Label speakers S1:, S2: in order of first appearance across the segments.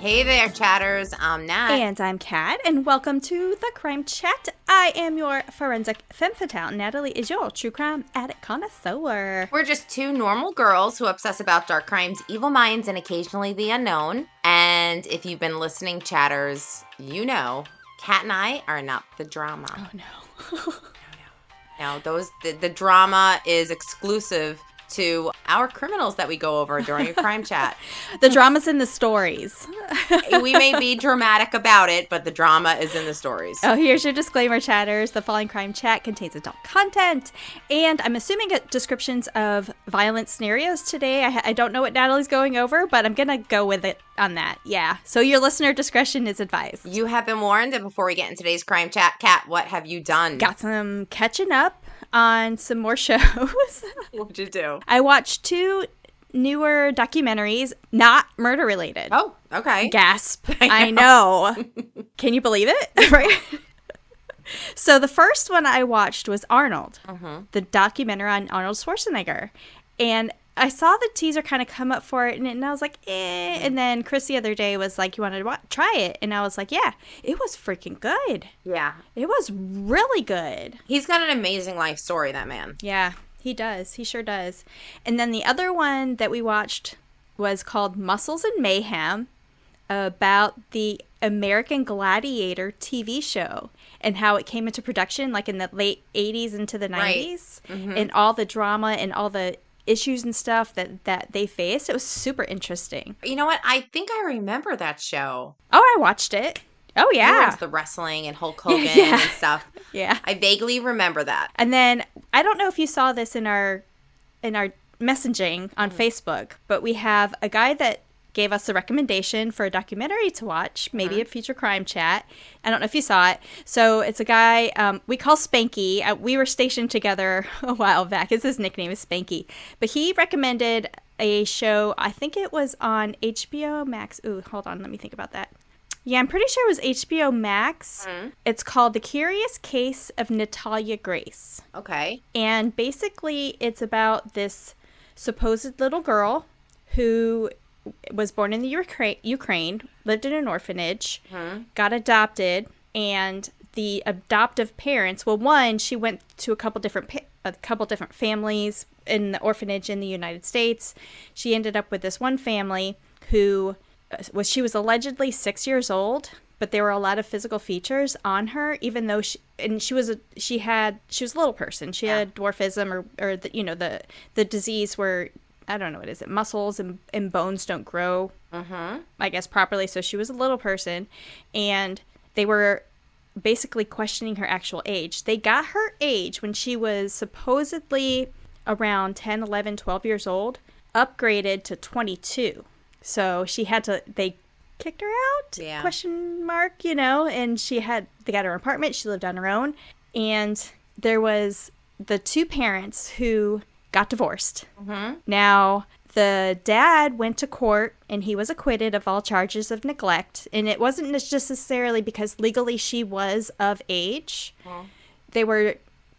S1: Hey there, chatters. I'm Nat.
S2: And I'm Kat, and welcome to the Crime Chat. I am your forensic femme fatale. Natalie is your true crime addict connoisseur.
S1: We're just two normal girls who obsess about dark crimes, evil minds, and occasionally the unknown. And if you've been listening, chatters, you know, Kat and I are not the drama.
S2: Oh, no.
S1: No, the drama is exclusive to our criminals that we go over during a crime chat.
S2: The drama's in the stories.
S1: We may be dramatic about it, but the drama is in the stories.
S2: Oh, here's your disclaimer, chatters. The following crime chat contains adult content, and I'm assuming descriptions of violent scenarios today. I don't know what Natalie's going over, but I'm going to go with it on that. Yeah. So your listener discretion is advised.
S1: You have been warned, and before we get into today's crime chat, Kat, what have you done?
S2: Got some catching up on some more shows.
S1: What'd you do?
S2: I watched two newer documentaries, not murder related.
S1: Oh, okay.
S2: Gasp. I know. Can you believe it? Right? So the first one I watched was Arnold, the documentary on Arnold Schwarzenegger. And I saw the teaser kind of come up for it, and I was like, eh. And then Chris the other day was like, you want to try it? And I was like, yeah, it was freaking good.
S1: Yeah.
S2: It was really good.
S1: He's got an amazing life story, that man.
S2: Yeah, he does. He sure does. And then the other one that we watched was called Muscles and Mayhem, about the American Gladiator TV show and how it came into production like in the late 80s into the 90s, and all the drama and all the issues and stuff that they faced. It was super interesting.
S1: You know what? I think I remember that show.
S2: Oh, I watched it. Oh, yeah.
S1: The wrestling and Hulk Hogan
S2: Yeah.
S1: and stuff.
S2: Yeah.
S1: I vaguely remember that.
S2: And then, I don't know if you saw this in our messaging on Facebook, but we have a guy that gave us a recommendation for a documentary to watch, maybe a future crime chat. I don't know if you saw it. So it's a guy we call Spanky. We were stationed together a while back. His nickname is Spanky. But he recommended a show, I think it was on HBO Max. Ooh, hold on, let me think about that. Yeah, I'm pretty sure it was HBO Max. It's called The Curious Case of Natalia Grace.
S1: Okay.
S2: And basically it's about this supposed little girl who was born in the Ukraine, lived in an orphanage, got adopted, and the adoptive parents, well, one, she went to a couple different families in the orphanage in the United States. She ended up with this one family who she was allegedly 6 years old, but there were a lot of physical features on her, even though she was a little person. She had dwarfism or the disease where, I don't know, what is it? Muscles and bones don't grow, I guess, properly. So she was a little person, and they were basically questioning her actual age. They got her age when she was supposedly around 10, 11, 12 years old, upgraded to 22. So they kicked her out, question mark, and they got her apartment. She lived on her own. And there was the two parents who got divorced. Now, the dad went to court and he was acquitted of all charges of neglect. And it wasn't just necessarily because legally she was of age. They were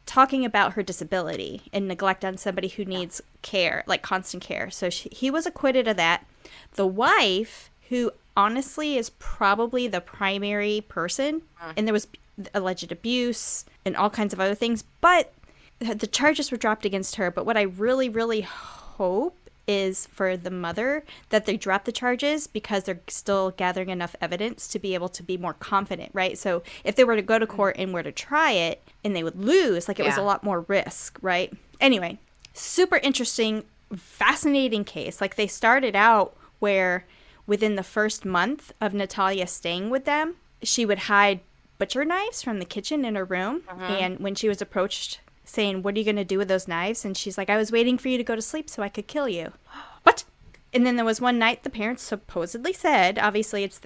S2: talking about her disability and neglect on somebody who needs care, like constant care. So he was acquitted of that. The wife, who honestly is probably the primary person, and there was alleged abuse and all kinds of other things, but the charges were dropped against her. But what I really, really hope is for the mother that they drop the charges because they're still gathering enough evidence to be able to be more confident, right? So if they were to go to court and were to try it and they would lose, like it was a lot more risk, right? Anyway, super interesting, fascinating case. Like they started out where within the first month of Natalia staying with them, she would hide butcher knives from the kitchen in her room. And when she was approached saying, what are you going to do with those knives? And she's like, I was waiting for you to go to sleep so I could kill you. What? And then there was one night the parents supposedly said, obviously it's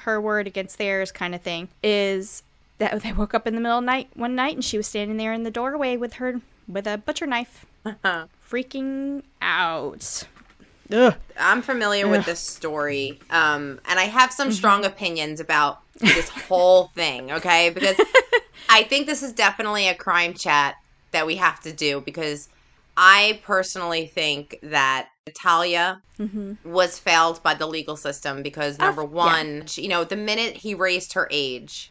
S2: her word against theirs kind of thing, is that they woke up in the middle of the night one night and she was standing there in the doorway with a butcher knife. Freaking out. Ugh.
S1: I'm familiar with this story, and I have some strong opinions about this whole thing, okay? Because I think this is definitely a crime chat that we have to do, because I personally think that Natalia was failed by the legal system because, number one, the minute he raised her age,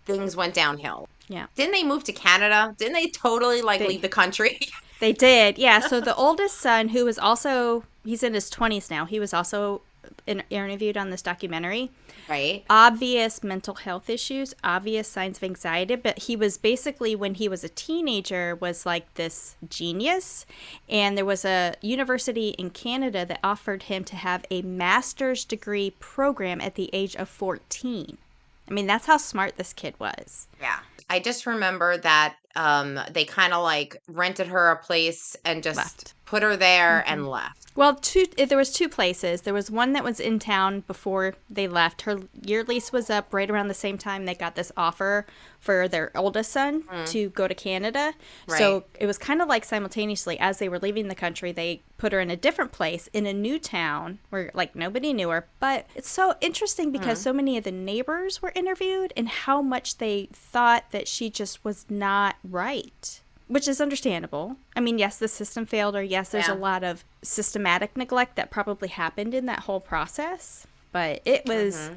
S1: things went downhill.
S2: Yeah.
S1: Didn't they move to Canada? Didn't they totally, leave the country?
S2: They did, yeah. So the oldest son, who was also, he's in his 20s now, he was also interviewed on this documentary.
S1: Right.
S2: Obvious mental health issues, obvious signs of anxiety, but he was basically, when he was a teenager, was like this genius. And there was a university in Canada that offered him to have a master's degree program at the age of 14. I mean, that's how smart this kid was.
S1: Yeah. I just remember that they kind of rented her a place and just put her there and left.
S2: Well, there was two places. There was one that was in town before they left. Her year lease was up right around the same time they got this offer for their oldest son to go to Canada. Right. So it was kind of like simultaneously as they were leaving the country, they put her in a different place in a new town where nobody knew her. But it's so interesting because so many of the neighbors were interviewed and how much they thought that she just was not right. Which is understandable. I mean, yes, the system failed, or yes, there's a lot of systematic neglect that probably happened in that whole process. But it was...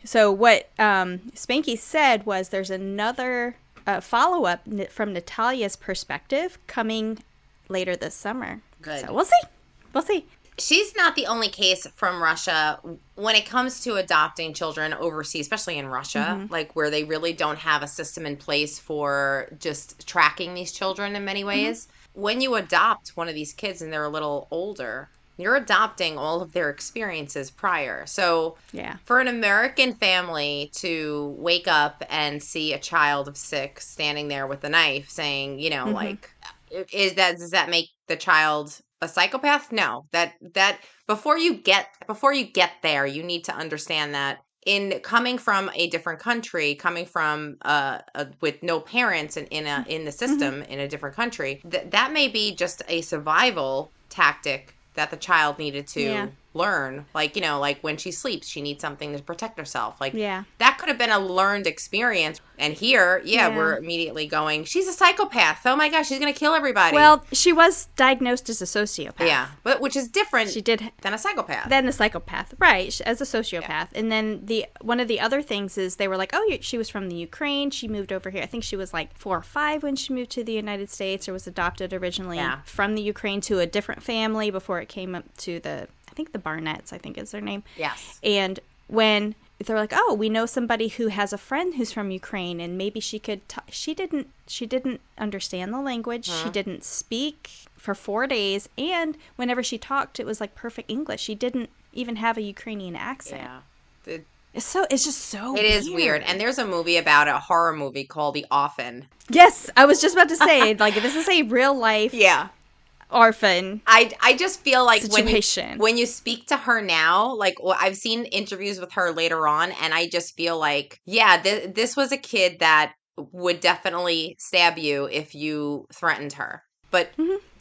S2: So what Spanky said was there's another follow-up from Natalia's perspective coming later this summer.
S1: Good.
S2: So we'll see. We'll see.
S1: She's not the only case from Russia when it comes to adopting children overseas, especially in Russia, where they really don't have a system in place for just tracking these children in many ways. When you adopt one of these kids and they're a little older, you're adopting all of their experiences prior. So for an American family to wake up and see a child of 6 standing there with a knife saying, does that make the child a psychopath? No. That before you get there, you need to understand that in coming from a different country, coming from with no parents in the system in a different country, that may be just a survival tactic that the child needed to learn. When she sleeps, she needs something to protect herself. That could have been a learned experience. And here, we're immediately going, she's a psychopath. Oh my gosh, she's going to kill everybody.
S2: Well, she was diagnosed as a sociopath.
S1: Yeah, but which is different than a psychopath.
S2: Right, as a sociopath. Yeah. And then one of the other things is they were like, oh, she was from the Ukraine. She moved over here. I think she was 4 or 5 when she moved to the United States, or was adopted originally from the Ukraine to a different family before it came up to I think the Barnetts, I think is their name.
S1: Yes.
S2: And when they're like, oh, we know somebody who has a friend who's from Ukraine, and maybe she could she didn't understand the language. She didn't speak for 4 days, and whenever she talked, it was perfect English. She didn't even have a Ukrainian accent.
S1: Yeah.
S2: It's just so
S1: It is weird. And there's a movie about a horror movie called The Orphan.
S2: Yes, I was just about to say, this is a real life orphan.
S1: I just feel like
S2: situation.
S1: when you speak to her now, I've seen interviews with her later on, and I just feel like, this was a kid that would definitely stab you if you threatened her. But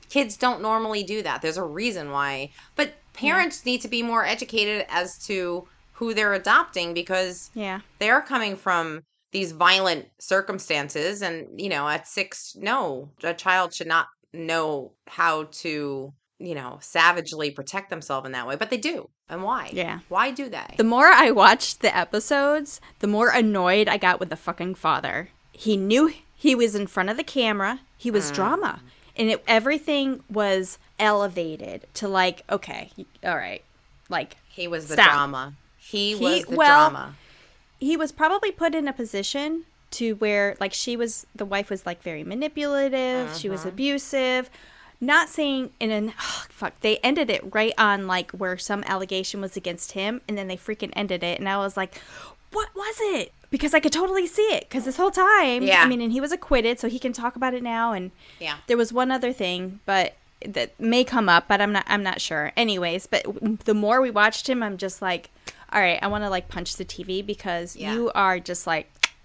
S1: kids don't normally do that. There's a reason why. But parents need to be more educated as to who they're adopting, because they're coming from these violent circumstances. And, at 6, no, a child should not know how to, savagely protect themselves in that way. But they do. And why?
S2: Yeah.
S1: Why do they?
S2: The more I watched the episodes, the more annoyed I got with the fucking father. He knew he was in front of the camera. He was drama. And everything was elevated to okay, all right.
S1: He was the
S2: stop.
S1: Drama. He was the drama.
S2: He was probably put in a position to where the wife was very manipulative. She was abusive. Not saying they ended it right on where some allegation was against him, and then they freaking ended it, and I was like, what was it? Because I could totally see it, because this whole time, and he was acquitted, so he can talk about it now, and there was one other thing, but that may come up, but I'm not sure. Anyways, but the more we watched him, I'm just all right, I want to punch the TV, because you are just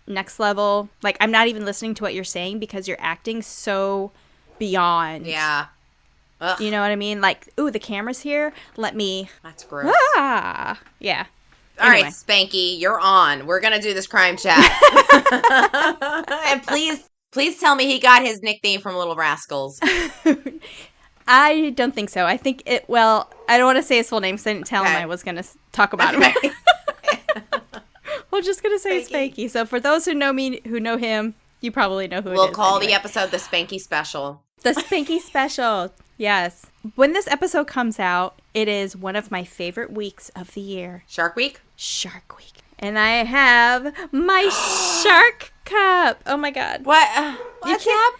S2: next level. I'm not even listening to what you're saying because you're acting so beyond.
S1: Yeah. Ugh.
S2: You know what I mean? Ooh, the camera's here. Let me.
S1: That's gross.
S2: Ah. Yeah.
S1: All right, Spanky, you're on. We're going to do this crime chat. And please tell me he got his nickname from Little Rascals.
S2: I don't think so. I think it, well, I don't want to say his full name because I didn't tell him I was going to talk about him. We're just going to say Spanky. So for those who know me, who know him, you probably know who it is.
S1: We'll call the episode the Spanky Special.
S2: The Spanky Special. Yes. When this episode comes out, it is one of my favorite weeks of the year.
S1: Shark Week?
S2: Shark Week. And I have my shark cup. Oh my God.
S1: What? What's up?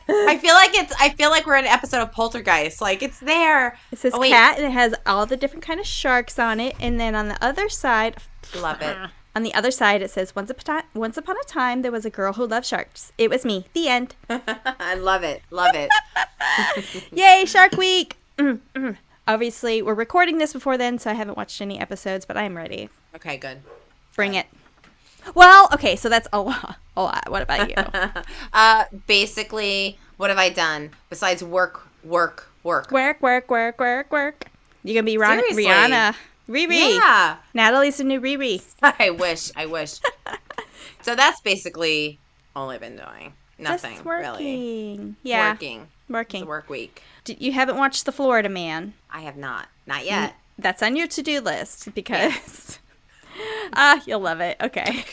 S1: I feel like we're in an episode of Poltergeist. Like, it's there.
S2: It says cat, and it has all the different kind of sharks on it. And then on the other side,
S1: love it.
S2: On the other side, it says, once upon a time, there was a girl who loved sharks. It was me. The end.
S1: I love it. Love it.
S2: Yay, Shark Week. Obviously, we're recording this before then, so I haven't watched any episodes, but I am ready.
S1: Okay, good.
S2: Bring it. Well, okay, so that's a lot. What about you?
S1: Basically, what have I done besides work?
S2: Work. You're going to be Rihanna. Riri.
S1: Yeah.
S2: Natalie's the new Riri.
S1: I wish. So that's basically all I've been doing. Nothing,
S2: just working.
S1: Really.
S2: Yeah.
S1: Working. It's a work week.
S2: You haven't watched The Florida Man?
S1: I have not. Not yet.
S2: That's on your to-do list because... you'll love it. Okay.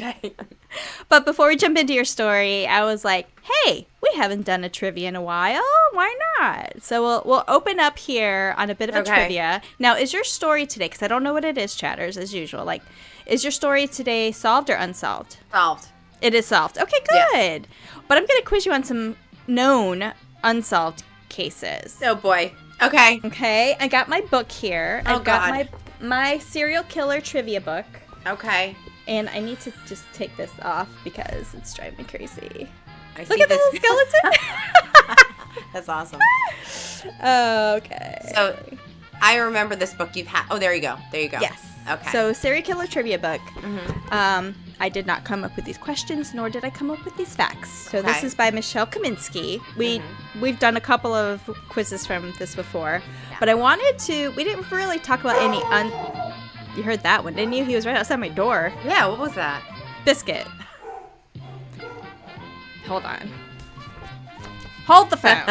S2: But before we jump into your story, I was like, hey, we haven't done a trivia in a while. Why not? So we'll open up here on a bit of a trivia. Now, is your story today, because I don't know what it is, chatters, as usual. Like, is your story today solved or unsolved?
S1: Solved.
S2: It is solved. Okay, good. Yeah. But I'm going to quiz you on some known unsolved cases.
S1: Oh, boy. Okay.
S2: Okay, I got my book here. I've got my serial killer trivia book.
S1: Okay.
S2: And I need to just take this off because it's driving me crazy.
S1: Look
S2: at the little skeleton.
S1: That's awesome.
S2: Okay.
S1: So, I remember this book you've had. Oh, there you go.
S2: Yes.
S1: Okay.
S2: So, serial killer trivia book. Mm-hmm. I did not come up with these questions, nor did I come up with these facts. So, This is by Michelle Kaminsky. We've done a couple of quizzes from this before, but I wanted to. We didn't really talk about any You heard that one, didn't you? He was right outside my door.
S1: Yeah, what was that?
S2: Biscuit. Hold on. Hold the phone.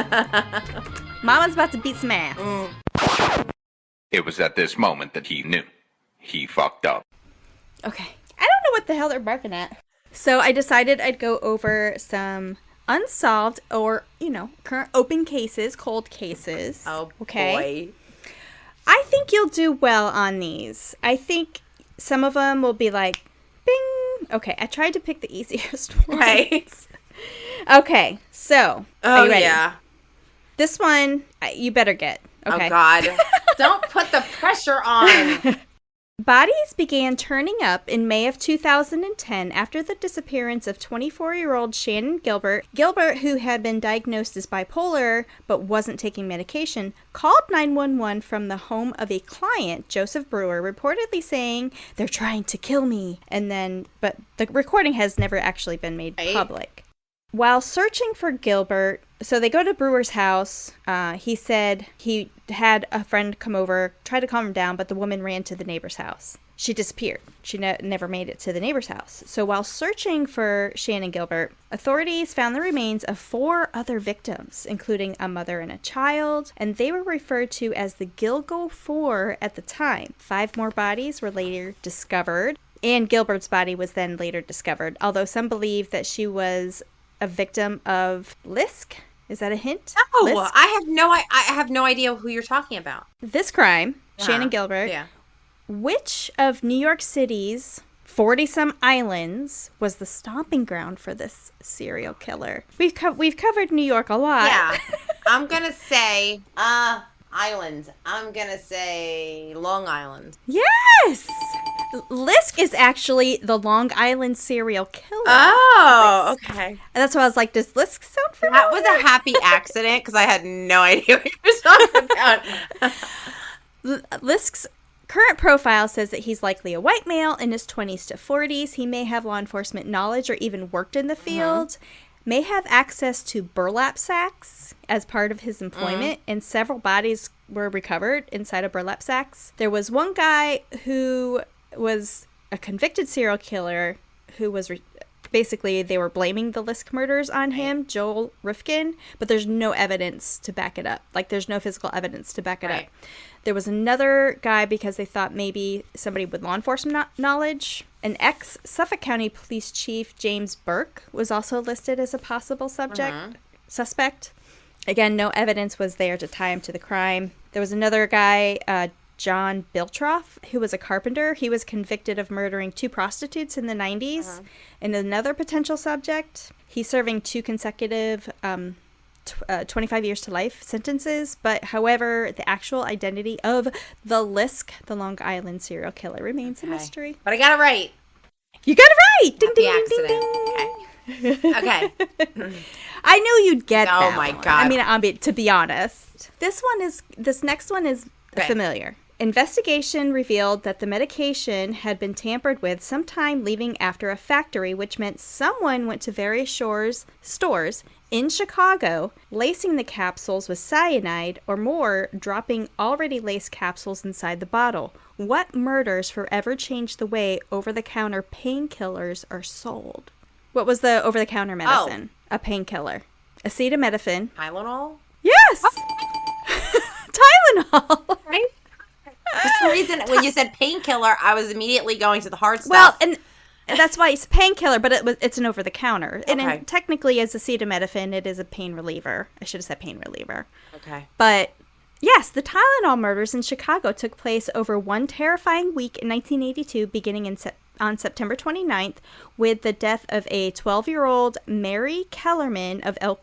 S2: Mama's about to beat some ass.
S3: It was at this moment that he knew. He fucked up.
S2: Okay. I don't know what the hell they're barking at. So I decided I'd go over some unsolved or, current open cases, cold cases.
S1: Oh,
S2: okay?
S1: Boy.
S2: I think you'll do well on these. I think some of them will be like, bing. Okay, I tried to pick the easiest ones.
S1: Right.
S2: Okay, so, are you ready?
S1: Yeah.
S2: This one, you better get. Okay.
S1: Oh, God. Don't put the pressure on.
S2: Bodies began turning up in May of 2010 after the disappearance of 24-year-old Shannon Gilbert. Gilbert, who had been diagnosed as bipolar but wasn't taking medication, called 911 from the home of a client, Joseph Brewer, reportedly saying, "They're trying to kill me." But the recording has never actually been made public. While searching for Gilbert, so they go to Brewer's house. He said he had a friend come over, try to calm him down, but the woman ran to the neighbor's house. She disappeared. She never made it to the neighbor's house. So while searching for Shannon Gilbert, authorities found the remains of 4 other victims, including a mother and a child, and they were referred to as the Gilgo 4 at the time. 5 more bodies were later discovered, and Gilbert's body was then later discovered, although some believe that she was a victim of Lisk. Is that a hint?
S1: No,
S2: Lisk?
S1: I have no idea who you're talking about.
S2: This crime, Shannon Gilbert.
S1: Yeah.
S2: Which of New York City's 40-some islands was the stomping ground for this serial killer? We've covered New York a lot.
S1: Yeah. I'm gonna say islands. I'm gonna say Long Island.
S2: Yes. Lisk is actually the Long Island serial killer.
S1: Oh, okay.
S2: And that's why I was like, does Lisk sound familiar?
S1: That was a happy accident because I had no idea what you were talking about.
S2: Lisk's current profile says that he's likely a white male in his 20s to 40s. He may have law enforcement knowledge or even worked in the field. May have access to burlap sacks as part of his employment, and several bodies were recovered inside of burlap sacks. There was one guy who was a convicted serial killer who was Basically, they were blaming the Lisk murders on him, Joel Rifkin, but there's no evidence to back it up. Like, there's no physical evidence to back it up. There was another guy because they thought maybe somebody with law enforcement knowledge. An ex-Suffolk County Police Chief, James Burke, was also listed as a possible suspect. Again, no evidence was there to tie him to the crime. There was another guy, John Biltroff, who was a carpenter. He was convicted of murdering 2 prostitutes in the 90s. And another potential subject, he's serving 2 consecutive 25 years to life sentences. But however, the actual identity of the Lisk, the Long Island serial killer, remains a mystery.
S1: But I got it right.
S2: You got it right! Ding, ding, ding, ding, ding.
S1: Okay.
S2: I knew you'd get that.
S1: Oh my God.
S2: I mean, to be honest. This next one is familiar. Investigation revealed that the medication had been tampered with sometime leaving after a factory, which meant someone went to various stores in Chicago, lacing the capsules with cyanide or more, dropping already laced capsules inside the bottle. What murders forever changed the way over-the-counter painkillers are sold? What was the over-the-counter medicine? A painkiller. Acetaminophen.
S1: Tylenol?
S2: Yes! Tylenol!
S1: Right? For some reason, when you said painkiller, I was immediately going to the hard stuff.
S2: Well, and that's why it's painkiller, but it's an over-the-counter.
S1: Okay.
S2: And technically, as acetaminophen, it is a pain reliever. I should have said pain reliever.
S1: Okay.
S2: But, yes, the Tylenol murders in Chicago took place over one terrifying week in 1982, beginning on September 29th, with the death of a 12-year-old Mary Kellerman of Elk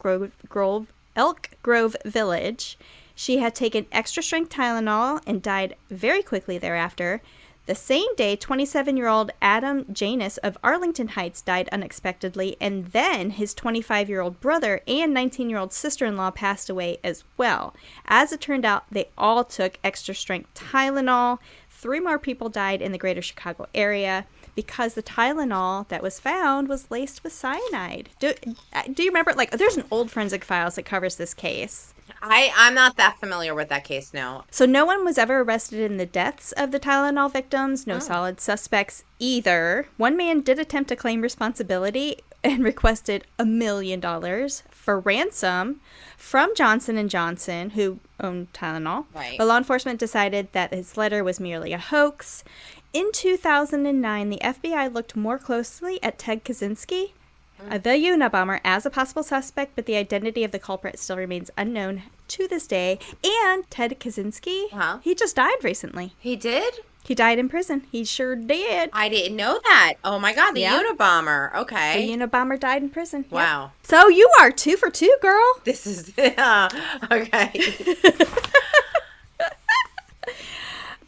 S2: Grove Village. She had taken extra-strength Tylenol and died very quickly thereafter. The same day, 27-year-old Adam Janus of Arlington Heights died unexpectedly, and then his 25-year-old brother and 19-year-old sister-in-law passed away as well. As it turned out, they all took extra-strength Tylenol. 3 more people died in the greater Chicago area because the Tylenol that was found was laced with cyanide. Do you remember, there's an old Forensic Files that covers this case.
S1: I'm not that familiar with that case, no.
S2: So no one was ever arrested in the deaths of the Tylenol victims, no solid suspects either. One man did attempt to claim responsibility and requested $1 million for ransom from Johnson & Johnson, who owned Tylenol.
S1: Right.
S2: But law enforcement decided that his letter was merely a hoax. In 2009, the FBI looked more closely at Ted Kaczynski, the Unabomber, as a possible suspect, but the identity of the culprit still remains unknown to this day. And Ted Kaczynski, he just died recently.
S1: He did?
S2: He died in prison. He sure did.
S1: I didn't know that. Oh my God, the Unabomber. Okay.
S2: The Unabomber died in prison.
S1: Wow.
S2: Yep. So you are 2 for 2, girl.
S1: This is, okay.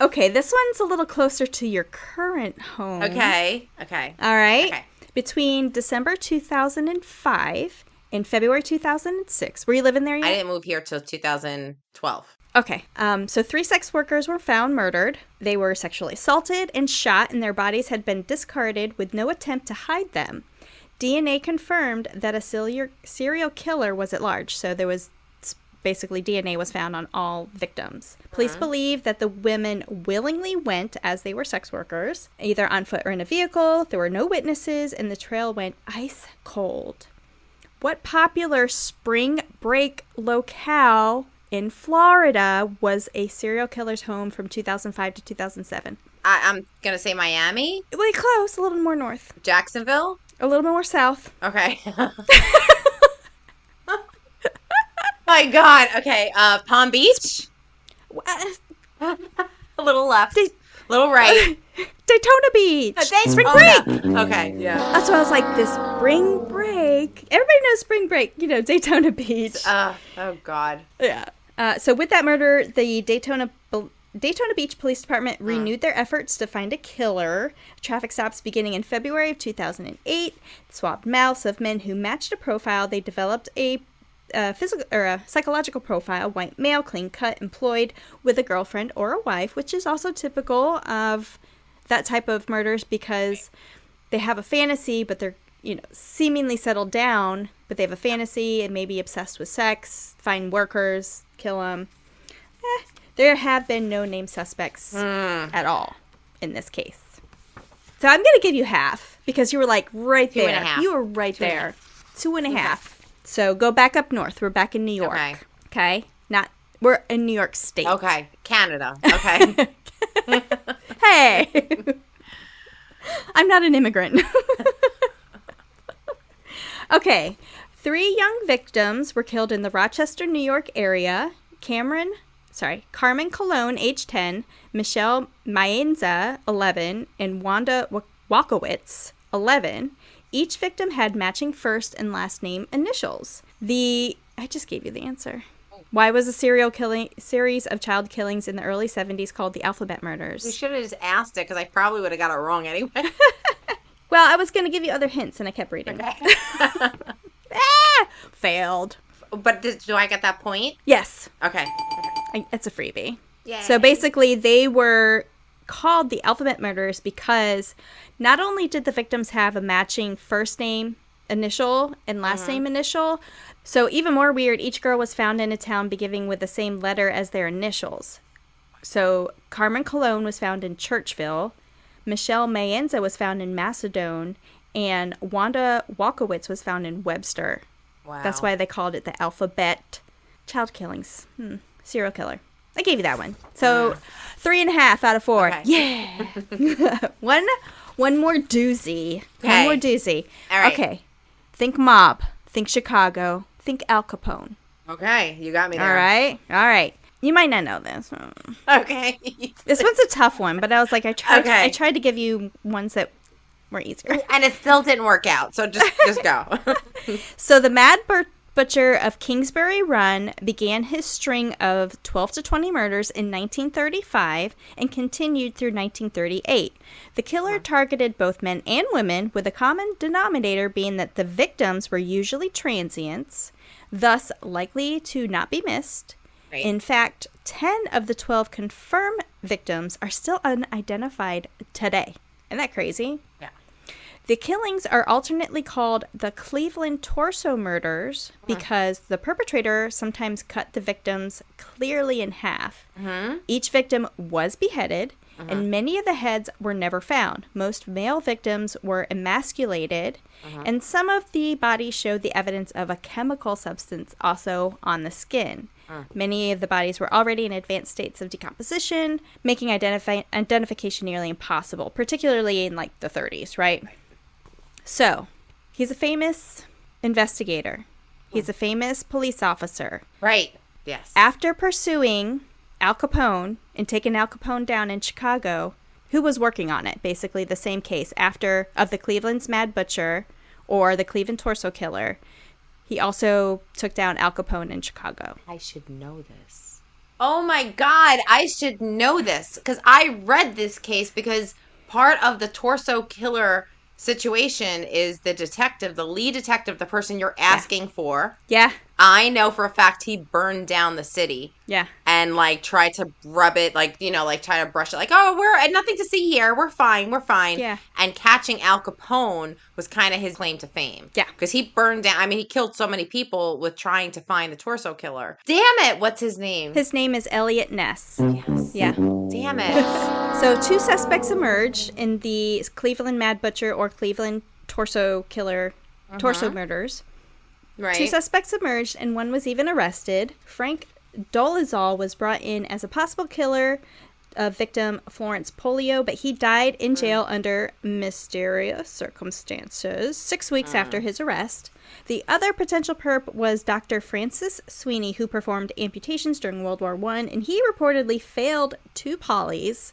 S2: Okay, this one's a little closer to your current home.
S1: Okay.
S2: All right.
S1: Okay.
S2: Between December 2005 and February 2006. Were you living there yet?
S1: I didn't move here till 2012.
S2: Okay. So 3 sex workers were found murdered. They were sexually assaulted and shot, and their bodies had been discarded with no attempt to hide them. DNA confirmed that a serial killer was at large. So there was basically DNA was found on all victims. Police believe that the women willingly went as they were sex workers, either on foot or in a vehicle. There were no witnesses, and the trail went ice cold. What popular spring break locale in Florida was a serial killer's home from 2005 to 2007?
S1: I'm going to say Miami.
S2: Really close, a little more north.
S1: Jacksonville.
S2: A little more south.
S1: Okay. My God. Okay. Palm Beach. A little left. Little right.
S2: Daytona Beach.
S1: Spring break. Okay. Yeah.
S2: That's why I was like, this spring break. Everybody knows spring break. Daytona Beach.
S1: Oh God.
S2: Yeah. So with that murder, the Daytona Beach Police Department renewed their efforts to find a killer. Traffic stops beginning in February of 2008 swabbed mouths of men who matched a profile. They developed a physical or a psychological profile: white male, clean cut, employed with a girlfriend or a wife, which is also typical of that type of murders because they have a fantasy, but they're seemingly settled down, but they have a fantasy and maybe obsessed with sex. Find workers, kill them. There have been no named suspects at all in this case. So I'm going to give you half because you were like right
S1: Two
S2: there.
S1: and a half.
S2: You were right
S1: Two and a
S2: there.
S1: half.
S2: 2.5. So go back up north. We're back in New York.
S1: Okay.
S2: Okay. We're in New York State.
S1: Okay. Canada. Okay.
S2: Hey. I'm not an immigrant. Okay. 3 young victims were killed in the Rochester, New York area. Carmen Colon, age 10, Michelle Maenza, 11, and Wanda Walkowitz, 11. Each victim had matching first and last name initials. I just gave you the answer. Why was a series of child killings in the early 70s called the Alphabet Murders?
S1: We should have just asked it because I probably would have got it wrong anyway.
S2: Well, I was going to give you other hints, and I kept reading.
S1: Okay.
S2: Failed.
S1: But do I get that point?
S2: Yes.
S1: Okay.
S2: It's a freebie.
S1: Yay.
S2: So basically, they were called the Alphabet Murders because not only did the victims have a matching first name initial and last name initial, so even more weird, each girl was found in a town beginning with the same letter as their initials. So Carmen Colon was found in Churchville, Michelle Maenza was found in Macedon, and Wanda Walkowitz was found in Webster.
S1: Wow.
S2: That's why they called it the Alphabet. Child killings. Serial killer. I gave you that one. So 3.5 out of 4.
S1: Okay.
S2: Yeah. One more doozy.
S1: Okay.
S2: One more doozy.
S1: All right.
S2: Okay. Think mob. Think Chicago. Think Al Capone.
S1: Okay. You got me there.
S2: All right. You might not know this.
S1: Okay.
S2: This one's a tough one, but I was like, I tried to give you ones that were easier.
S1: And it still didn't work out. So just go.
S2: So the Mad Butcher of Kingsbury Run began his string of 12 to 20 murders in 1935 and continued through 1938. The killer targeted both men and women, with a common denominator being that the victims were usually transients, thus likely to not be missed.
S1: Right.
S2: In fact, 10 of the 12 confirmed victims are still unidentified today. Isn't that crazy?
S1: Yeah.
S2: The killings are alternately called the Cleveland Torso Murders because the perpetrator sometimes cut the victims clearly in half. Each victim was beheaded, and many of the heads were never found. Most male victims were emasculated, and some of the bodies showed the evidence of a chemical substance also on the skin. Many of the bodies were already in advanced states of decomposition, making identification nearly impossible, particularly in like the 30s, right? So, he's a famous investigator. He's a famous police officer.
S1: Right. Yes.
S2: After pursuing Al Capone and taking Al Capone down in Chicago, who was working on it? Basically the same case of the Cleveland's Mad Butcher or the Cleveland Torso Killer. He also took down Al Capone in Chicago.
S1: I should know this. Oh my God, I should know this because I read this case because part of the Torso Killer situation is the lead detective, the person you're asking for.
S2: Yeah.
S1: I know for a fact he burned down the city.
S2: Yeah.
S1: And like tried to rub it, like, you know, like try to brush it, like, oh, we're nothing to see here. We're fine.
S2: Yeah.
S1: And catching Al Capone was kind of his claim to fame.
S2: Yeah.
S1: Because he burned down, I mean, he killed so many people with trying to find the Torso Killer. Damn it. What's his name?
S2: His name is Elliot Ness.
S1: Yes.
S2: Yeah.
S1: Damn it.
S2: So 2 suspects emerged in the Cleveland Mad Butcher or Cleveland Torso Killer torso murders.
S1: Right.
S2: 2 suspects emerged, and one was even arrested. Frank Dolezal was brought in as a possible killer of victim Florence Polio, but he died in jail under mysterious circumstances 6 weeks after his arrest. The other potential perp was Dr. Francis Sweeney, who performed amputations during World War I, and he reportedly failed 2 polys.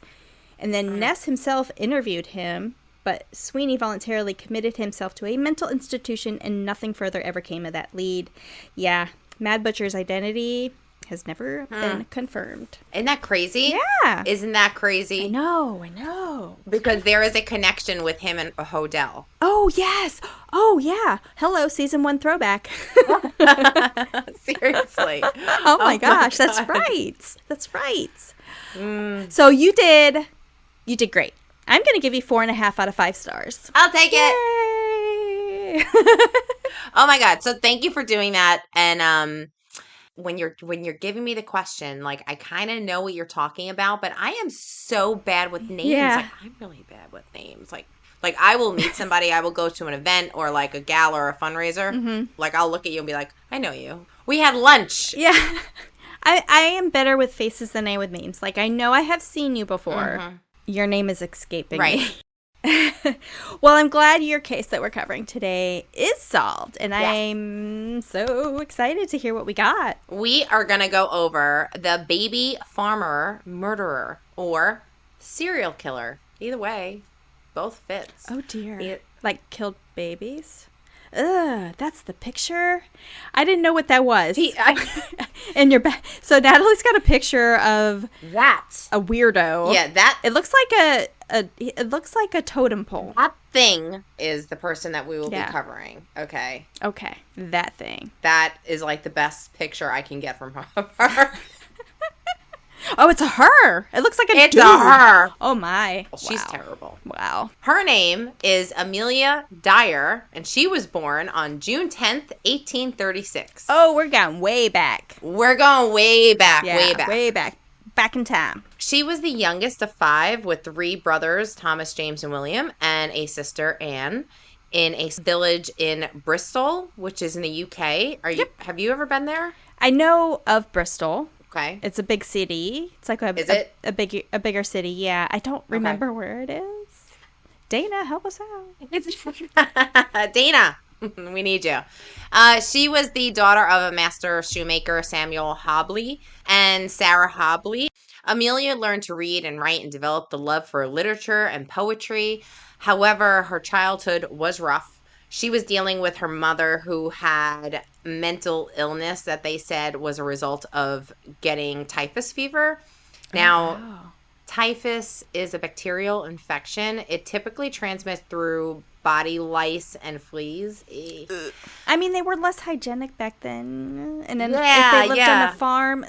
S2: And then Ness himself interviewed him, but Sweeney voluntarily committed himself to a mental institution, and nothing further ever came of that lead. Yeah, Mad Butcher's identity has never been confirmed.
S1: Isn't that crazy?
S2: Yeah.
S1: Isn't that crazy?
S2: I know.
S1: Because there is a connection with him and Hodel.
S2: Oh, yes. Oh, yeah. Hello, season 1 throwback.
S1: Seriously.
S2: Oh my gosh, that's right. That's right. So you did great. I'm going to give you 4.5 out of 5 stars.
S1: I'll take it.
S2: Yay!
S1: Oh my God. So thank you for doing that. And when you're giving me the question, like I kind of know what you're talking about, but I am so bad with names.
S2: Yeah.
S1: Like I'm really bad with names. Like Like, I will meet somebody, I will go to an event or like a gala or a fundraiser. Like, I'll look at you and be like, I know you. We had lunch.
S2: Yeah. I am better with faces than I am with names. Like, I know I have seen you before. Your name is escaping me. Well, I'm glad your case that we're covering today is solved. And I'm so excited to hear what we got.
S1: We are going to go over the baby farmer murderer or serial killer. Either way, both fits.
S2: Oh, dear. Like, killed babies? Ugh, that's the picture. I didn't know what that was. And your back. So Natalie's got a picture of
S1: that
S2: a weirdo.
S1: Yeah, that.
S2: It looks like it looks like a totem pole.
S1: That thing is the person that we will be covering. Okay.
S2: Okay, that thing.
S1: That is like the best picture I can get from her.
S2: Oh, it's a her. It looks like a dude.
S1: It's a her.
S2: Oh, my.
S1: She's
S2: Wow.
S1: terrible.
S2: Wow.
S1: Her name is Amelia Dyer, and she was born on June 10th, 1836.
S2: Oh, we're going way back.
S1: We're going way back,
S2: Yeah,
S1: way back.
S2: way back. Back in time.
S1: She was the youngest of 5 with 3 brothers, Thomas, James, and William, and a sister, Anne, in a village in Bristol, which is in the UK. Have you ever been there?
S2: I know of Bristol.
S1: Okay.
S2: It's a big city. It's like a bigger city. Yeah, I don't remember where it is. Dana, help us out.
S1: Dana, we need you. She was the daughter of a master shoemaker, Samuel Hobley, and Sarah Hobley. Amelia learned to read and write and developed the love for literature and poetry. However, her childhood was rough. She was dealing with her mother, who had mental illness that they said was a result of getting typhus fever. Now, typhus is a bacterial infection. It typically transmits through body lice and fleas.
S2: I mean, they were less hygienic back then. And then if
S1: Yeah,
S2: they lived
S1: yeah.
S2: on a farm,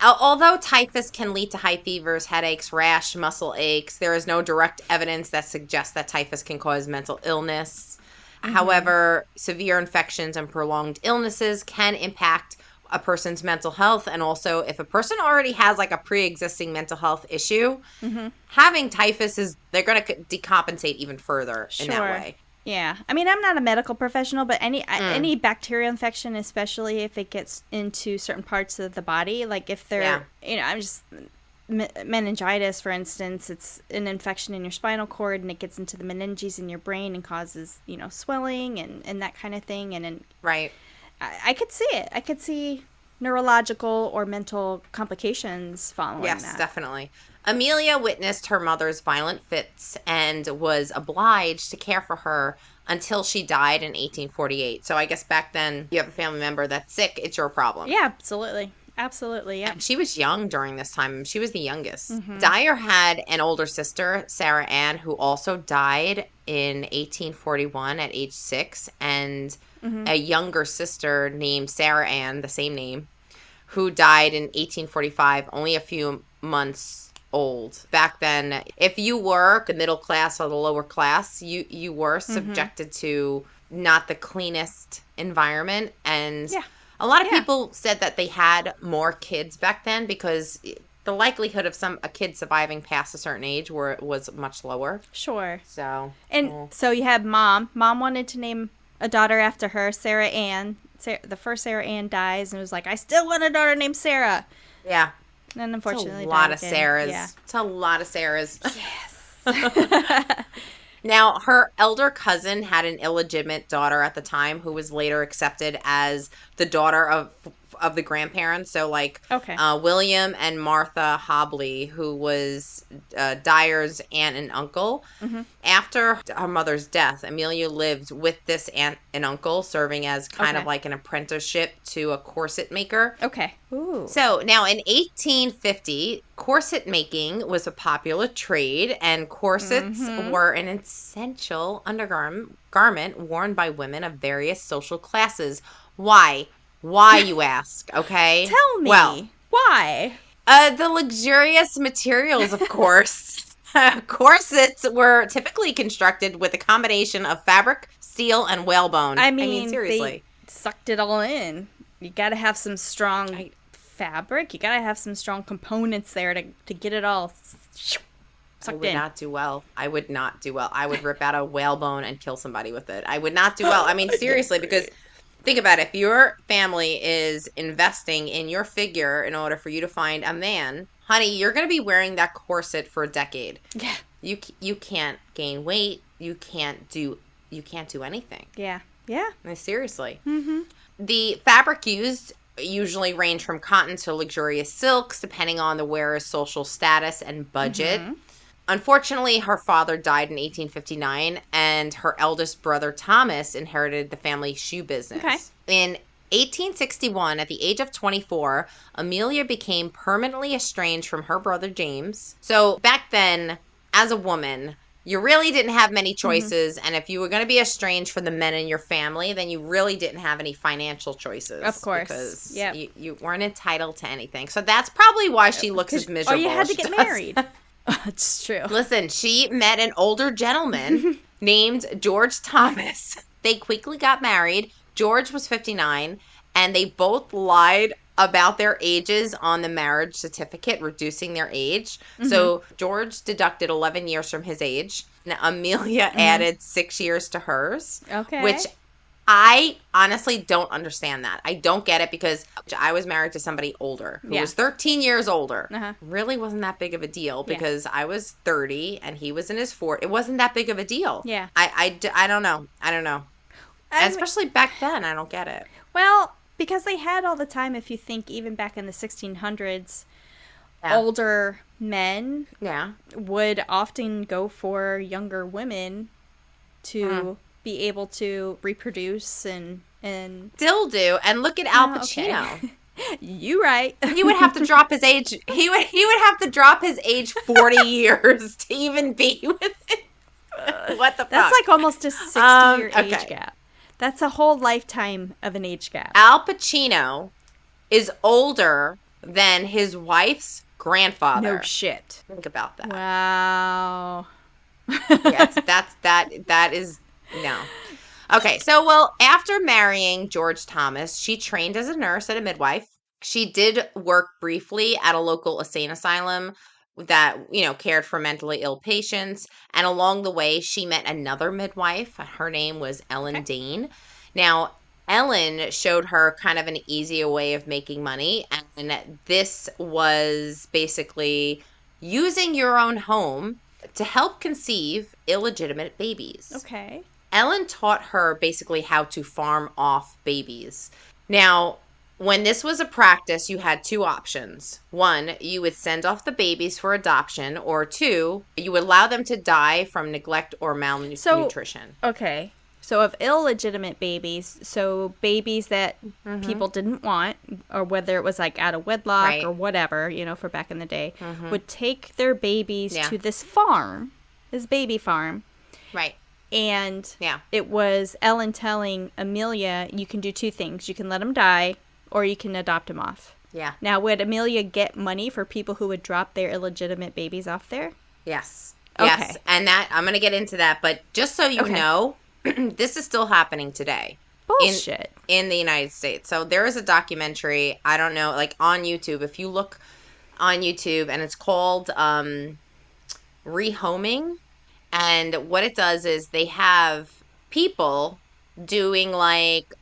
S1: Although typhus can lead to high fevers, headaches, rash, muscle aches, there is no direct evidence that suggests that typhus can cause mental illness. However, severe infections and prolonged illnesses can impact a person's mental health. And also, if a person already has like a pre-existing mental health issue, having typhus they're going to decompensate even further in that way.
S2: Yeah. I mean, I'm not a medical professional, but any bacterial infection, especially if it gets into certain parts of the body, like if they're, I'm just, meningitis, for instance, it's an infection in your spinal cord and it gets into the meninges in your brain and causes, swelling and that kind of thing. And then I could see it. I could see neurological or mental complications following that.
S1: Yes, definitely. Amelia witnessed her mother's violent fits and was obliged to care for her until she died in 1848. So I guess back then, you have a family member that's sick, it's your problem.
S2: Yeah, absolutely. Absolutely, yeah.
S1: And she was young during this time. She was the youngest. Dyer had an older sister, Sarah Ann, who also died in 1841 at age 6, and a younger sister named Sarah Ann, the same name, who died in 1845, only a few months old. Back then, if you were the middle class or the lower class, you were subjected to not the cleanest environment. And a lot of people said that they had more kids back then because the likelihood of a kid surviving past a certain age was much lower.
S2: Sure.
S1: So
S2: so you had mom. Mom wanted to name a daughter after her, Sarah Ann. The first Sarah Ann dies and was like, I still want a daughter named Sarah.
S1: Yeah.
S2: And unfortunately,
S1: it's a lot of
S2: again.
S1: Sarahs.
S2: Yeah.
S1: It's a lot of Sarahs.
S2: Yes.
S1: Now, her elder cousin had an illegitimate daughter at the time who was later accepted as the daughter of the grandparents. So, William and Martha Hobley, who was Dyer's aunt and uncle. After her mother's death, Amelia lived with this aunt and uncle, serving as kind of like an apprenticeship to a corset maker.
S2: Okay. Ooh.
S1: So, now in 1850, corset making was a popular trade, and corsets were an essential undergarment worn by women of various social classes. Why? Why, you ask, okay?
S2: Tell me.
S1: Well,
S2: why?
S1: The luxurious materials, of course. Corsets were typically constructed with a combination of fabric, steel, and whalebone.
S2: I mean
S1: seriously.
S2: They sucked it all in. You got to have some strong fabric. You got to have some strong components there to get it all. sucked
S1: would
S2: in.
S1: not do well. I would not do well. I would rip out a whalebone and kill somebody with it. I would not do well. I mean, seriously, because think about it. If your family is investing in your figure in order for you to find a man, honey, you're going to be wearing that corset for a decade.
S2: Yeah.
S1: You can't gain weight. You can't do anything.
S2: Yeah. Yeah.
S1: I mean, seriously.
S2: Mm-hmm.
S1: The fabric used usually range from cotton to luxurious silks, depending on the wearer's social status and budget.
S2: Mm-hmm.
S1: Unfortunately, her father died in 1859, and her eldest brother, Thomas, inherited the family shoe business.
S2: Okay.
S1: In 1861, at the age of 24, Amelia became permanently estranged from her brother, James. So back then, as a woman, you really didn't have many choices, and if you were going to be estranged from the men in your family, then you really didn't have any financial choices.
S2: Of course.
S1: Because
S2: Yep.
S1: you weren't entitled to anything. So that's probably why she looks as miserable.
S2: Or you had
S1: as
S2: to
S1: she
S2: get
S1: does.
S2: married. It's true.
S1: Listen, she met an older gentleman named George Thomas. They quickly got married. George was 59, and they both lied about their ages on the marriage certificate, reducing their age. Mm-hmm. So George deducted 11 years from his age. Now, Amelia added 6 years to hers.
S2: Okay.
S1: Which I honestly don't understand that. I don't get it because I was married to somebody older who was 13 years older.
S2: Uh-huh.
S1: Really wasn't that big of a deal because I was 30 and he was in his 40s. It wasn't that big of a deal.
S2: Yeah.
S1: I don't know. I don't know. Especially back then, I don't get it.
S2: Well, because they had all the time, if you think even back in the 1600s, older men would often go for younger women to be able to reproduce and
S1: still do. And look at Al Pacino.
S2: Okay. You right.
S1: He would have to drop his age. He would have to drop his age 40 years to even be with it. What the fuck?
S2: That's like almost a 60-year age gap. That's a whole lifetime of an age gap.
S1: Al Pacino is older than his wife's grandfather.
S2: No shit.
S1: Think about that.
S2: Wow.
S1: Yes, that is no. Okay, so after marrying George Thomas, she trained as a nurse and a midwife. She did work briefly at a local insane asylum that, cared for mentally ill patients. And along the way, she met another midwife. Her name was Ellen Dane. Now, Ellen showed her kind of an easier way of making money. And this was basically using your own home to help conceive illegitimate babies.
S2: Okay.
S1: Ellen taught her basically how to farm off babies. Now, when this was a practice, you had two options. One, you would send off the babies for adoption, or two, you would allow them to die from neglect or malnutrition.
S2: Okay. So of illegitimate babies, so babies that people didn't want, or whether it was like out of wedlock or whatever, for back in the day, would take their babies to this farm, this baby farm.
S1: Right.
S2: And it was Ellen telling Amelia, you can do two things. You can let them die, or you can adopt them off.
S1: Yeah.
S2: Now, would Amelia get money for people who would drop their illegitimate babies off there?
S1: Yes.
S2: Okay.
S1: Yes. And that, I'm going to get into that, but just so you know, this is still happening today.
S2: Bullshit.
S1: In the United States. So there is a documentary, I don't know, like on YouTube. If you look on YouTube, and it's called Rehoming. And what it does is they have people doing like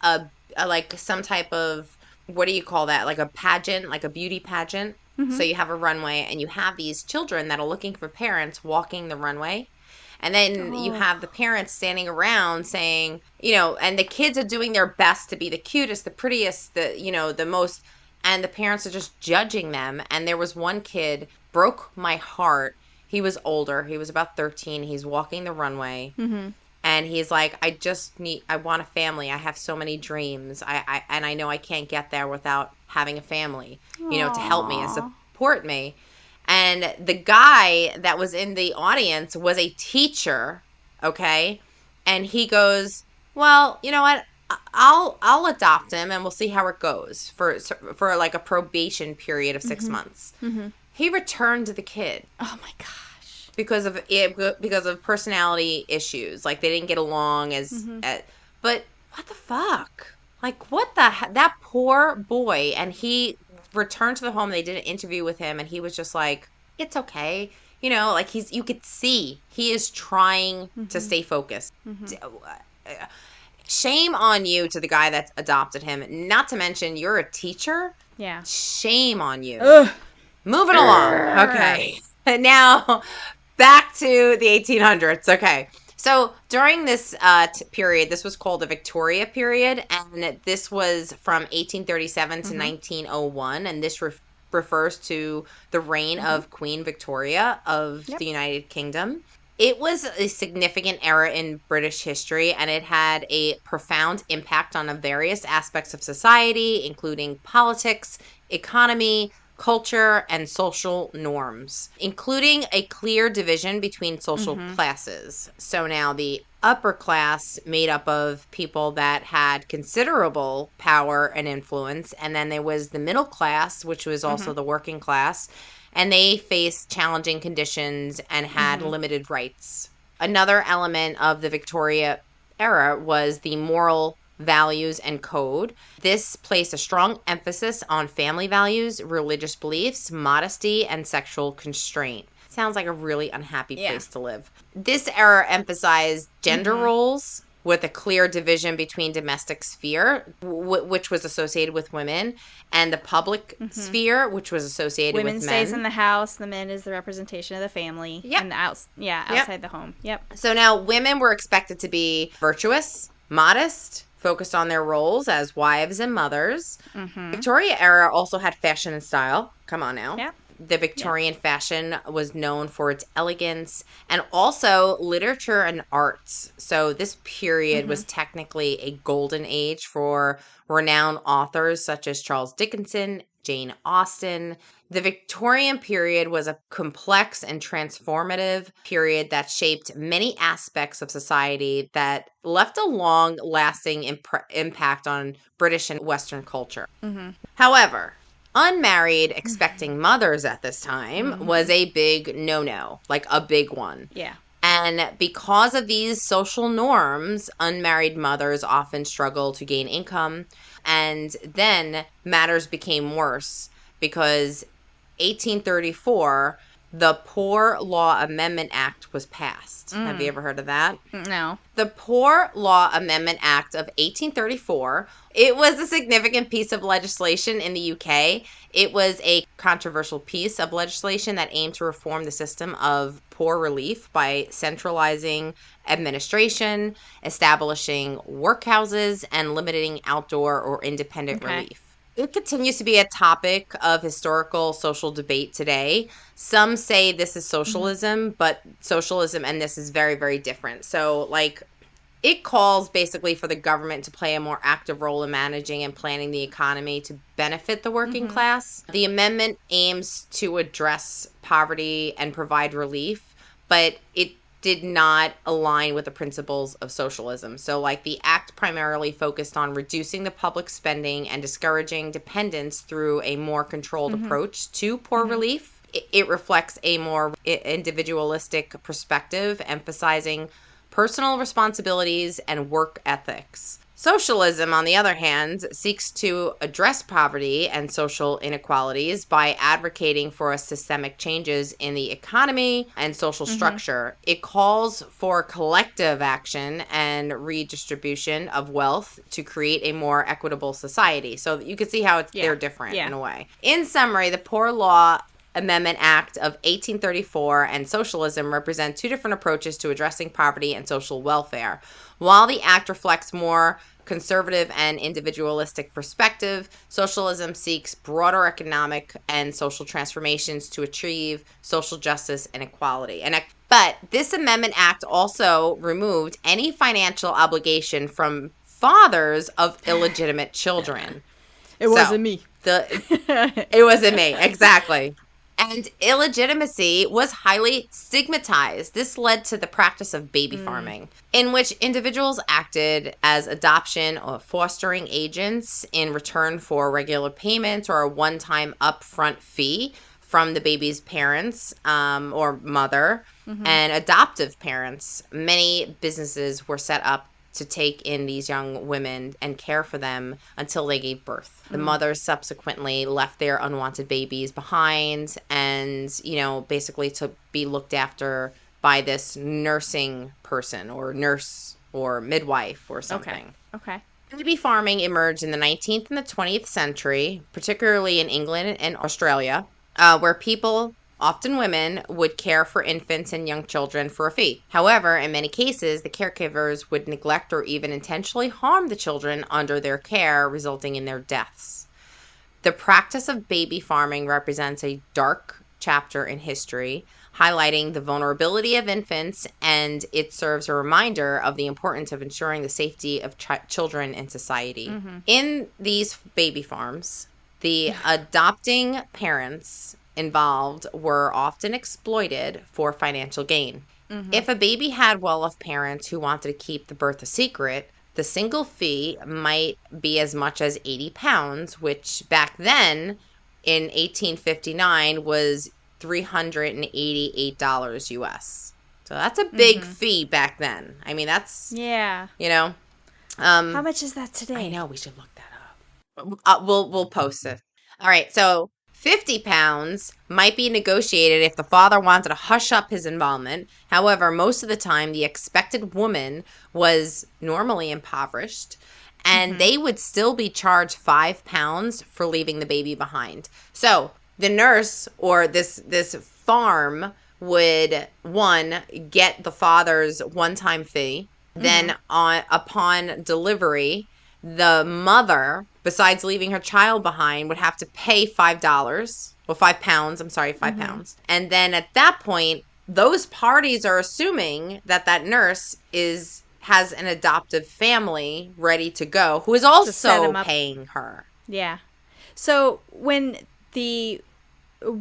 S1: some type of, what do you call that? Like a pageant, like a beauty pageant. So you have a runway and you have these children that are looking for parents walking the runway. And then you have the parents standing around saying, and the kids are doing their best to be the cutest, the prettiest, the most, and the parents are just judging them. And there was one kid, broke my heart. He was older. He was about 13. He's walking the runway. And he's like, I want a family. I have so many dreams. And I know I can't get there without having a family, to help me and support me. And the guy that was in the audience was a teacher, okay? And he goes, well, you know what? I'll adopt him and we'll see how it goes for like a probation period of 6 months. He returned the kid.
S2: Oh my gosh.
S1: Because of personality issues. Like they didn't get along but what the fuck? Like that poor boy. And he returned to the home. They did an interview with him and he was just like, it's okay. You know, like you could see he is trying to stay focused. Shame on you to the guy that adopted him. Not to mention, you're a teacher.
S2: Yeah.
S1: Shame on you.
S2: Ugh.
S1: Moving along. Okay. And now back to the 1800s. Okay. So during this period, this was called the Victoria period, and this was from 1837 to 1901, and this refers to the reign of Queen Victoria of the United Kingdom. It was a significant era in British history, and it had a profound impact on various aspects of society, including politics, economy, culture, and social norms, including a clear division between social classes. So now the upper class made up of people that had considerable power and influence, and then there was the middle class, which was also the working class, and they faced challenging conditions and had limited rights. Another element of the Victoria era was the moral values and code. This placed a strong emphasis on family values, religious beliefs, modesty, and sexual constraint. Sounds like a really unhappy place to live. This era emphasized gender roles with a clear division between domestic sphere, which was associated with women, and the public sphere, which was associated with men.
S2: Women stays in the house, the men is the representation of the family, and outside the home.
S1: So now women were expected to be virtuous, modest, focused on their roles as wives and mothers. Victoria era also had fashion and style. Come on now.
S2: Yep.
S1: The Victorian fashion was known for its elegance and also literature and arts. So this period was technically a golden age for renowned authors such as Charles Dickens, Jane Austen. The Victorian period was a complex and transformative period that shaped many aspects of society that left a long-lasting impact on British and Western culture. However, unmarried expecting mothers at this time was a big no-no, like a big one.
S2: Yeah.
S1: And because of these social norms, unmarried mothers often struggle to gain income. And then matters became worse because 1834, the Poor Law Amendment Act was passed. Have you ever heard of that?
S2: No.
S1: The Poor Law Amendment Act of 1834, it was a significant piece of legislation in the UK. It was a controversial piece of legislation that aimed to reform the system of poor relief by centralizing administration, establishing workhouses, and limiting outdoor or independent relief. It continues to be a topic of historical social debate today. Some say this is socialism, but socialism and this is very, very different. So, like, it calls basically for the government to play a more active role in managing and planning the economy to benefit the working class. The amendment aims to address poverty and provide relief, but it did not align with the principles of socialism. So, like, the act primarily focused on reducing the public spending and discouraging dependence through a more controlled approach to poor relief. It reflects a more individualistic perspective, emphasizing personal responsibilities and work ethics. Socialism, on the other hand, seeks to address poverty and social inequalities by advocating for systemic changes in the economy and social structure. It calls for collective action and redistribution of wealth to create a more equitable society. So you can see how they're different in a way. In summary, the Poor Law Amendment Act of 1834 and socialism represent two different approaches to addressing poverty and social welfare. While the act reflects more conservative and individualistic perspective, socialism seeks broader economic and social transformations to achieve social justice and equality. But this Amendment Act also removed any financial obligation from fathers of illegitimate children.
S2: It wasn't me.
S1: It wasn't me, exactly. And illegitimacy was highly stigmatized. This led to the practice of baby farming, in which individuals acted as adoption or fostering agents in return for regular payments or a one-time upfront fee from the baby's parents or mother and adoptive parents. Many businesses were set up to take in these young women and care for them until they gave birth. The mothers subsequently left their unwanted babies behind and, basically to be looked after by this nursing person or nurse or midwife or something.
S2: Okay.
S1: Baby farming emerged in the 19th and the 20th century, particularly in England and Australia, where people, often women, would care for infants and young children for a fee. However, in many cases, the caregivers would neglect or even intentionally harm the children under their care, resulting in their deaths. The practice of baby farming represents a dark chapter in history, highlighting the vulnerability of infants, and it serves a reminder of the importance of ensuring the safety of children in society. In these baby farms, the adopting parents involved were often exploited for financial gain. If a baby had well-off parents who wanted to keep the birth a secret, the single fee might be as much as £80, which back then in 1859 was $388 US. So that's a big fee back then. I mean, that's,
S2: Yeah.
S1: How
S2: much is that today?
S1: I know, we should look that up. We'll post it. All right, so £50 might be negotiated if the father wanted to hush up his involvement. However, most of the time, the expected woman was normally impoverished, and they would still be charged £5 for leaving the baby behind. So the nurse or this farm would, one, get the father's one-time fee. Then upon delivery, the mother, besides leaving her child behind, would have to pay £5. Well, £5. I'm sorry, £5. And then at that point, those parties are assuming that nurse has an adoptive family ready to go, who is also paying her.
S2: Yeah. So when the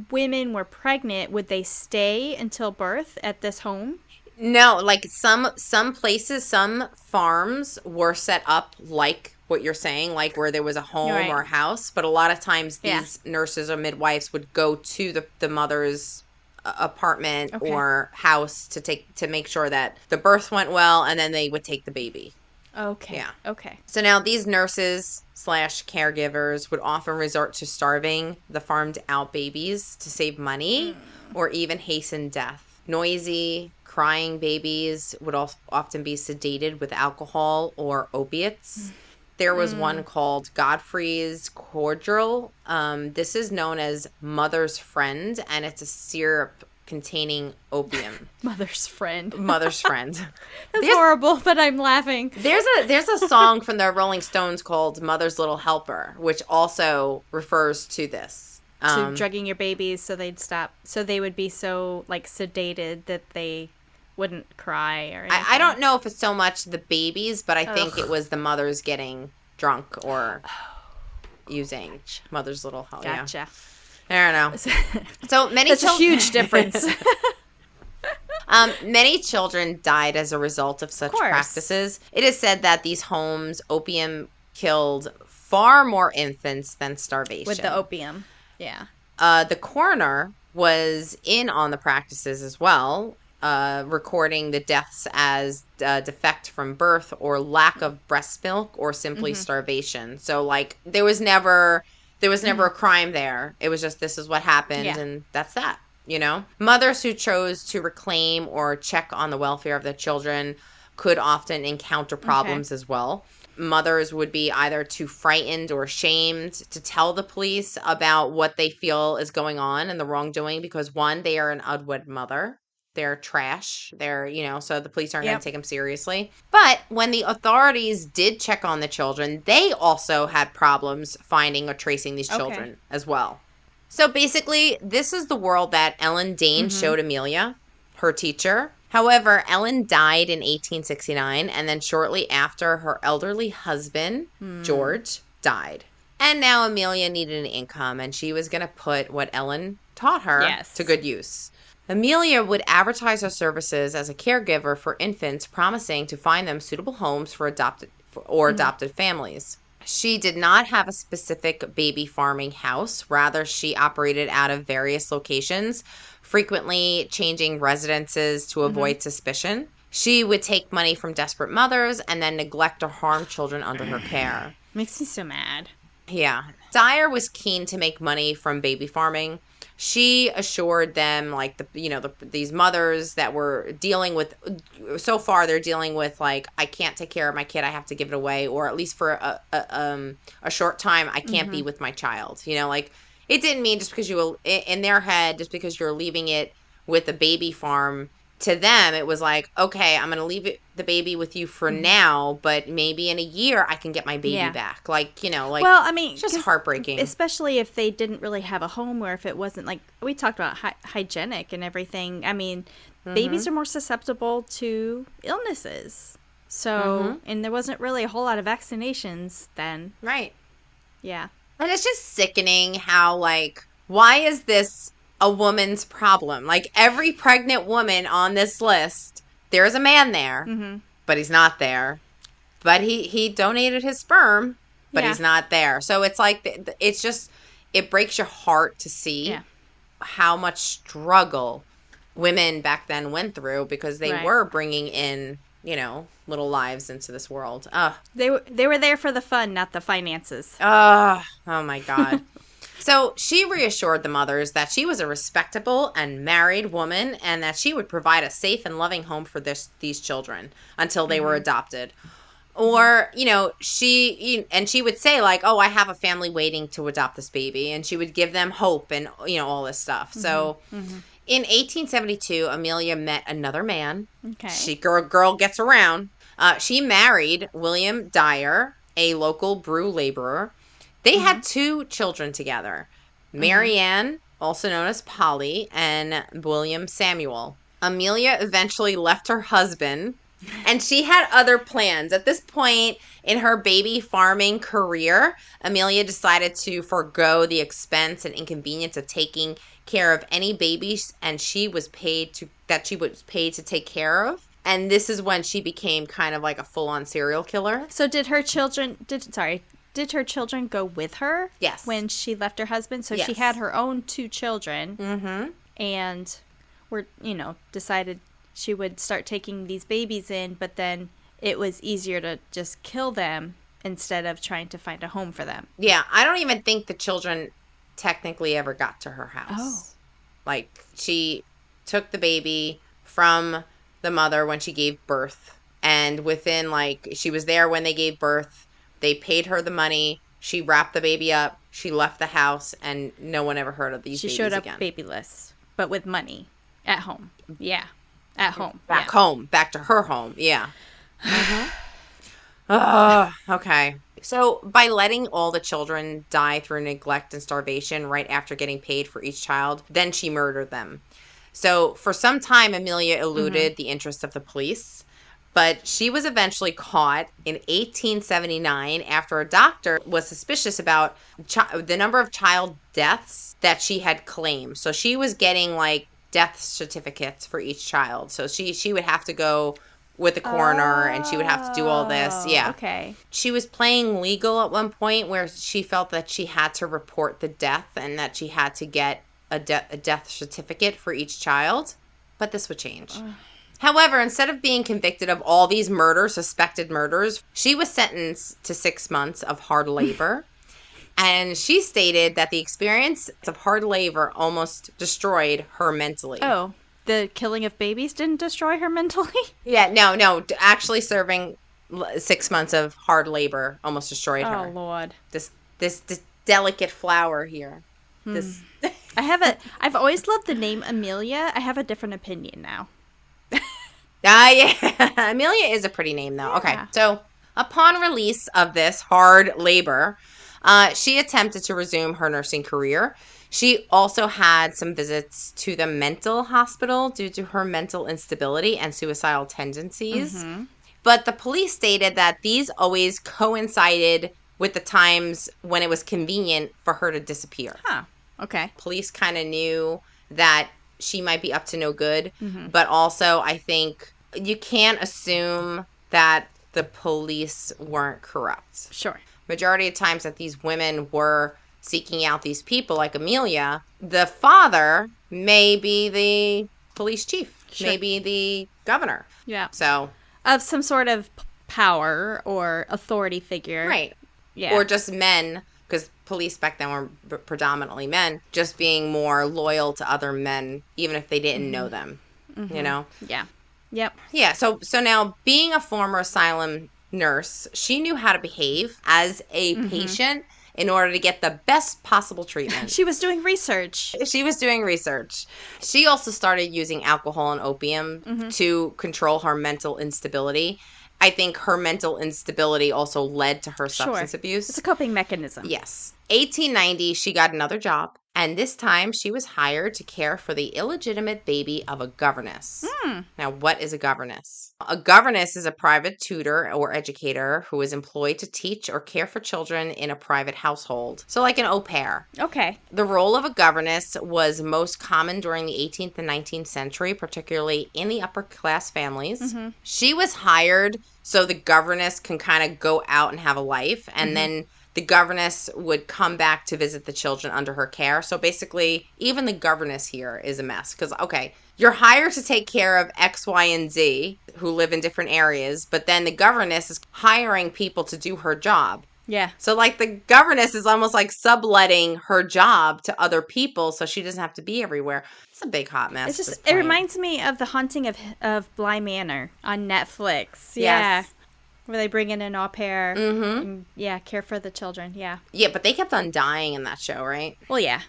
S2: women were pregnant, would they stay until birth at this home?
S1: No, like some places, some farms were set up like what you're saying, like where there was a home or a house. But a lot of times these nurses or midwives would go to the mother's apartment or house to make sure that the birth went well, and then they would take the baby.
S2: Okay.
S1: Yeah.
S2: Okay.
S1: So now these nurses / caregivers would often resort to starving the farmed out babies to save money or even hasten death. Noisy, crying babies would often be sedated with alcohol or opiates. There was one called Godfrey's Cordial. This is known as Mother's Friend, and it's a syrup containing opium.
S2: Mother's Friend.
S1: Mother's Friend.
S2: That's horrible, but I'm laughing.
S1: There's a song from the Rolling Stones called Mother's Little Helper, which also refers to this.
S2: To drugging your babies so they'd stop. So they would be so, sedated that they wouldn't cry or anything.
S1: I don't know if it's so much the babies, but I think it was the mothers getting drunk or using Mother's Little Helper.
S2: Gotcha.
S1: Yeah. I don't know. So many
S2: That's a huge difference.
S1: Many children died as a result of such practices. It is said that these homes, opium killed far more infants than starvation.
S2: With the opium. Yeah.
S1: The coroner was in on the practices as well, recording the deaths as defect from birth or lack of breast milk or simply starvation. So, there was never a crime there. It was just, this is what happened, and that's that, Mothers who chose to reclaim or check on the welfare of their children could often encounter problems as well. Mothers would be either too frightened or ashamed to tell the police about what they feel is going on and the wrongdoing because, one, they are an unwed mother. They're trash. They're, so the police aren't going to take them seriously. But when the authorities did check on the children, they also had problems finding or tracing these children as well. So basically, this is the world that Ellen Dane showed Amelia, her teacher. However, Ellen died in 1869, and then shortly after, her elderly husband, George, died. And now Amelia needed an income, and she was going to put what Ellen taught her to good use. Amelia would advertise her services as a caregiver for infants, promising to find them suitable homes for adopted families. She did not have a specific baby farming house. Rather, she operated out of various locations, frequently changing residences to avoid suspicion. She would take money from desperate mothers and then neglect or harm children under her care.
S2: Makes me so mad.
S1: Yeah. Dyer was keen to make money from baby farming. She assured them, like, these mothers that were dealing with, so far they're dealing with, like, I can't take care of my kid, I have to give it away, or at least for a short time, I can't be with my child. Like, it didn't mean just because in their head, just because you're leaving it with a baby farm, to them, it was like, okay, I'm going to leave the baby with you for now, but maybe in a year I can get my baby back. Like,
S2: well, I mean,
S1: it's just heartbreaking.
S2: Especially if they didn't really have a home, or if it wasn't, like, we talked about hygienic and everything. I mean, babies are more susceptible to illnesses. So, and there wasn't really a whole lot of vaccinations then.
S1: Right.
S2: Yeah.
S1: And it's just sickening how, like, why is this a woman's problem? Like, every pregnant woman on this list, there's a man there, but he's not there. But he donated his sperm, but he's not there. So it's like, it's just, it breaks your heart to see how much struggle women back then went through, because they were bringing in, little lives into this world.
S2: They were there for the fun, not the finances.
S1: Oh my God. So she reassured the mothers that she was a respectable and married woman, and that she would provide a safe and loving home for these children until they were adopted. Or, she would say, like, oh, I have a family waiting to adopt this baby. And she would give them hope and, all this stuff. So in 1872, Amelia met another man. Okay. Girl gets around. She married William Dyer, a local brew laborer. They had 2 children together, Mary Ann, also known as Polly, and William Samuel. Amelia eventually left her husband, and she had other plans. At this point in her baby farming career, Amelia decided to forego the expense and inconvenience of taking care of any babies, and she was paid to take care of. And this is when she became kind of like a full-on serial killer.
S2: So did her children go with her?
S1: Yes.
S2: When she left her husband? So she had her own 2 children. And decided she would start taking these babies in, but then it was easier to just kill them instead of trying to find a home for them.
S1: Yeah, I don't even think the children technically ever got to her house. Oh. Like, she took the baby from the mother when she gave birth, and within, like, she was there when they gave birth. They paid her the money. She wrapped the baby up. She left the house, and no one ever heard of these babies again.
S2: She showed up babyless, but with money at home. Yeah, at home.
S1: Back home. Back to her home. Yeah. Okay. So by letting all the children die through neglect and starvation right after getting paid for each child, then she murdered them. So for some time, Amelia eluded the interest of the police, but she was eventually caught in 1879 after a doctor was suspicious about the number of child deaths that she had claimed. So she was getting, like, death certificates for each child. So she would have to go with the coroner, and she would have to do all this. Yeah.
S2: Okay.
S1: She was playing legal at one point, where she felt that she had to report the death and that she had to get a death certificate for each child. But this would change. However, instead of being convicted of all these suspected murders, she was sentenced to 6 months of hard labor. And she stated that the experience of hard labor almost destroyed her mentally.
S2: Oh, the killing of babies didn't destroy her mentally?
S1: Yeah, no. Actually serving 6 months of hard labor almost destroyed her.
S2: Oh, Lord.
S1: This delicate flower here. This.
S2: I've always loved the name Amelia. I have a different opinion now.
S1: Yeah. Amelia is a pretty name, though. Yeah. Okay, so upon release of this hard labor, she attempted to resume her nursing career. She also had some visits to the mental hospital due to her mental instability and suicidal tendencies. But the police stated that these always coincided with the times when it was convenient for her to disappear.
S2: Huh. Okay.
S1: Police kind of knew that she might be up to no good, but also I think you can't assume that the police weren't corrupt.
S2: Sure.
S1: Majority of times that these women were seeking out these people like Amelia, the father may be the police chief. maybe the governor.
S2: Yeah.
S1: So.
S2: Of some sort of power or authority figure.
S1: Right.
S2: Yeah.
S1: Or just men, because police back then were predominantly men, just being more loyal to other men, even if they didn't know them, you know?
S2: Yeah. Yep.
S1: Yeah, so now being a former asylum nurse, she knew how to behave as a patient in order to get the best possible treatment.
S2: She was doing research.
S1: She was doing research. She also started using alcohol and opium to control her mental instability. I think her mental instability also led to her substance abuse.
S2: It's a coping mechanism.
S1: Yes. 1890, she got another job, and this time she was hired to care for the illegitimate baby of a governess. Now, what is a governess? A governess is a private tutor or educator who is employed to teach or care for children in a private household. So like an au pair.
S2: Okay.
S1: The role of a governess was most common during the 18th and 19th century, particularly in the upper class families. She was hired so the governess can kind of go out and have a life, and then the governess would come back to visit the children under her care. So basically, even the governess here is a mess. Because, okay, you're hired to take care of X, Y, and Z who live in different areas, but then the governess is hiring people to do her job.
S2: Yeah.
S1: So, like, the governess is almost like subletting her job to other people so she doesn't have to be everywhere. It's a big hot mess.
S2: It's just, it reminds me of The Haunting of Bly Manor on Netflix. Yeah.
S1: Yes.
S2: Where they bring in an au pair. And, yeah, care for the children. Yeah.
S1: Yeah, but they kept on dying in that show, right?
S2: Well, yeah.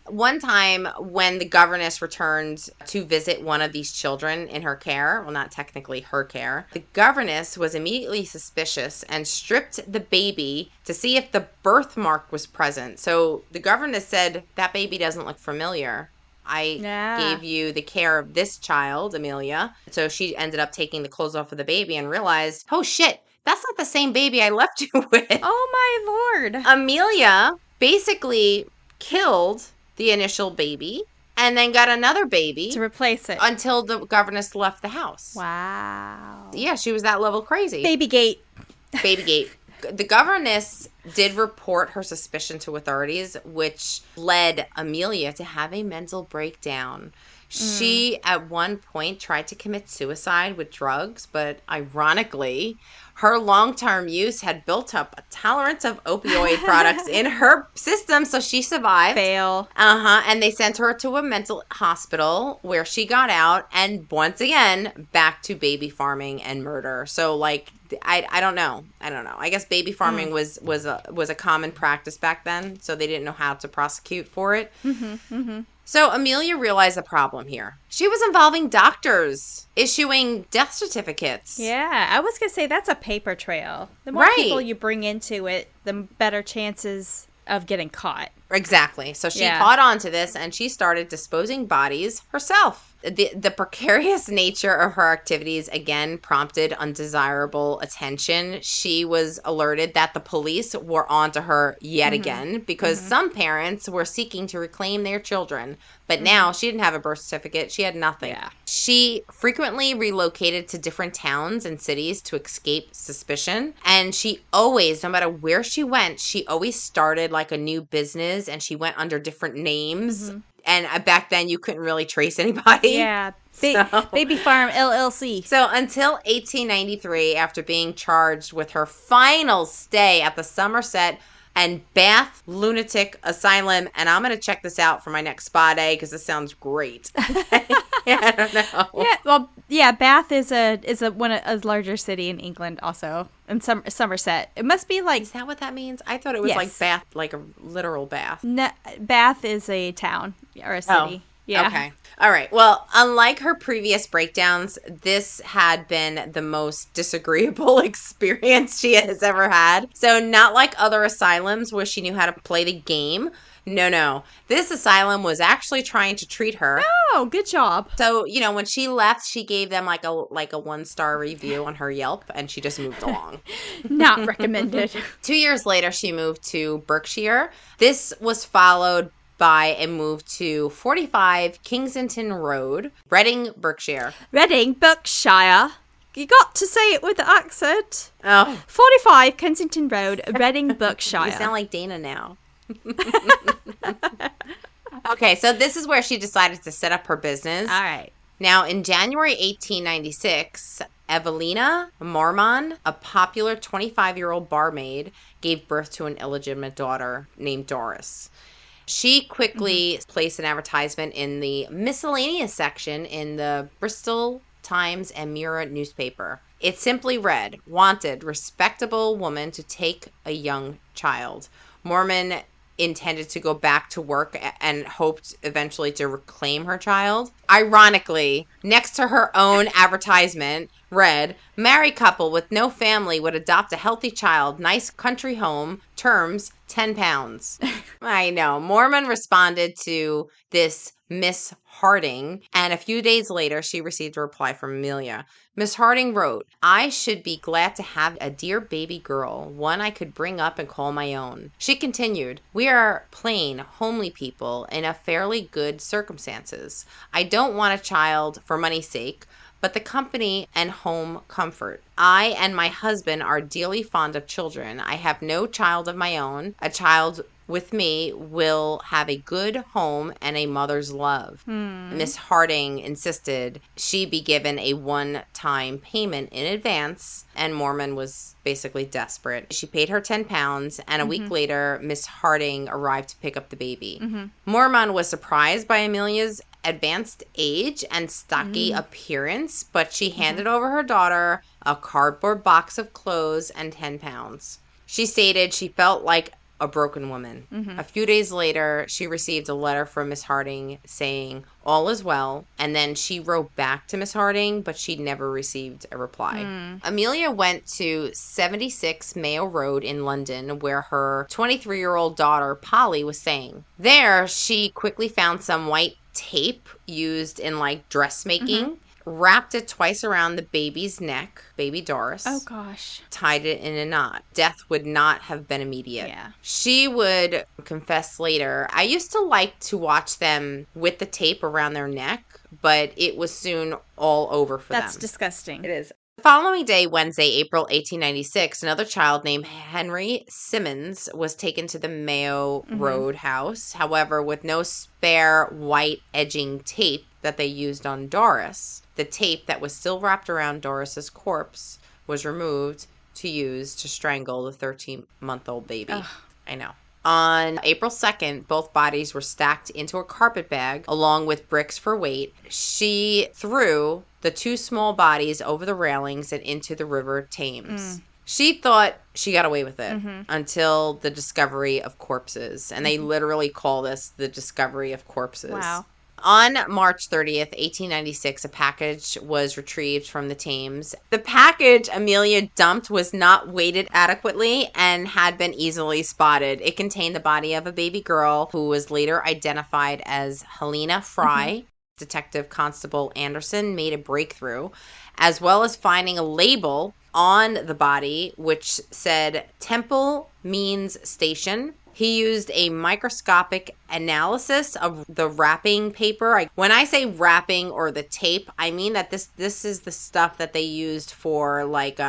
S1: One time when the governess returned to visit one of these children in her care, well, not technically her care, the governess was immediately suspicious and stripped the baby to see if the birthmark was present. So the governess said, that baby doesn't look familiar. I gave you the care of this child, Amelia. So she ended up taking the clothes off of the baby and realized, oh shit, that's not the same baby I left you with.
S2: Oh my lord.
S1: Amelia basically killed the initial baby and then got another baby
S2: to replace it
S1: until the governess left the house.
S2: Wow.
S1: Yeah, she was that level crazy.
S2: Babygate.
S1: Babygate. The governess did report her suspicion to authorities, which led Amelia to have a mental breakdown. She, at one point, tried to commit suicide with drugs, but ironically, her long-term use had built up a tolerance of opioid products in her system, so she survived.
S2: Fail.
S1: And they sent her to a mental hospital where she got out, and once again, back to baby farming and murder. So, like, I don't know. I guess baby farming was a common practice back then, so they didn't know how to prosecute for it. So Amelia realized the problem here. She was involving doctors issuing death certificates.
S2: Yeah, I was going to say that's a paper trail. The more people you bring into it, the better chances of getting caught.
S1: Exactly. So she caught on to this, and she started disposing bodies herself. The precarious nature of her activities, again, prompted undesirable attention. She was alerted that the police were onto her yet again because some parents were seeking to reclaim their children. But now she didn't have a birth certificate. She had nothing. Yeah. She frequently relocated to different towns and cities to escape suspicion. And she always, no matter where she went, she always started like a new business, and she went under different names. And back then, you couldn't really trace anybody.
S2: Yeah. Baby Farm LLC.
S1: So until 1893, after being charged with her final stay at the Somerset and Bath Lunatic Asylum, and I'm going to check this out for my next spa day because this sounds great. I don't know.
S2: Yeah, well, yeah, Bath is a larger city in England also, in Somerset. It must be like...
S1: Is that what that means? I thought it was like Bath, like a literal bath.
S2: No, Bath is a town or a city.
S1: Oh,
S2: yeah.
S1: Okay. All right. Well, unlike her previous breakdowns, this had been the most disagreeable experience she has ever had. So not like other asylums where she knew how to play the game. No. This asylum was actually trying to treat her.
S2: Oh, good job.
S1: So, when she left, she gave them like a 1-star review on her Yelp, and she just moved along.
S2: Not recommended.
S1: 2 years later, she moved to Berkshire. This was followed by a move to 45 Kensington Road, Reading, Berkshire.
S2: Reading, Berkshire. You got to say it with the accent.
S1: Oh.
S2: 45 Kensington Road, Reading, Berkshire.
S1: You sound like Dana now. Okay, so this is where she decided to set up her business.
S2: All right.
S1: Now, in January 1896, Evelina Mormon, a popular 25-year-old barmaid, gave birth to an illegitimate daughter named Doris. She quickly placed an advertisement in the miscellaneous section in the Bristol Times and Mirror newspaper. It simply read, "Wanted, respectable woman to take a young child." Mormon intended to go back to work and hoped eventually to reclaim her child. Ironically, next to her own advertisement read, "Married couple with no family would adopt a healthy child, nice country home, terms £10." I know. Mormon responded to this Miss Harding, and a few days later, she received a reply from Amelia. Miss Harding wrote, "I should be glad to have a dear baby girl, one I could bring up and call my own." She continued, "We are plain, homely people in a fairly good circumstances. I don't want a child for money's sake, but the company and home comfort. I and my husband are dearly fond of children. I have no child of my own. A child with me will have a good home and a mother's love." Miss Harding insisted she be given a one-time payment in advance, and Mormon was basically desperate. She paid her £10, and a week later, Miss Harding arrived to pick up the baby. Mormon was surprised by Amelia's advanced age and stocky appearance, but she handed over her daughter a cardboard box of clothes and £10. She stated she felt like a broken woman. A few days later, she received a letter from Miss Harding saying, "All is well," and then she wrote back to Miss Harding, but she never received a reply. Amelia went to 76 Mayo Road in London, where her 23-year-old daughter, Polly, was staying. There, she quickly found some white tape used in, like, dressmaking, wrapped it twice around the baby's neck, baby Doris.
S2: Oh, gosh.
S1: Tied it in a knot. Death would not have been immediate.
S2: Yeah.
S1: She would confess later, "I used to like to watch them with the tape around their neck, but it was soon all over for them."
S2: That's disgusting.
S1: It is. The following day, Wednesday, April 1896, another child named Henry Simmons was taken to the Mayo Road house. However, with no spare white edging tape that they used on Doris, the tape that was still wrapped around Doris's corpse was removed to use to strangle the 13-month-old baby.
S2: Ugh.
S1: I know. On April 2nd, both bodies were stacked into a carpet bag along with bricks for weight. She threw the two small bodies over the railings and into the River Thames. She thought she got away with it until the discovery of corpses. And they literally call this the discovery of corpses.
S2: Wow.
S1: On March 30th, 1896, a package was retrieved from the Thames. The package Amelia dumped was not weighted adequately and had been easily spotted. It contained the body of a baby girl who was later identified as Helena Fry. Detective Constable Anderson made a breakthrough, as well as finding a label on the body which said Temple Means Station. He used a microscopic analysis of the wrapping paper. When I say wrapping or the tape, I mean that this is the stuff that they used for, like,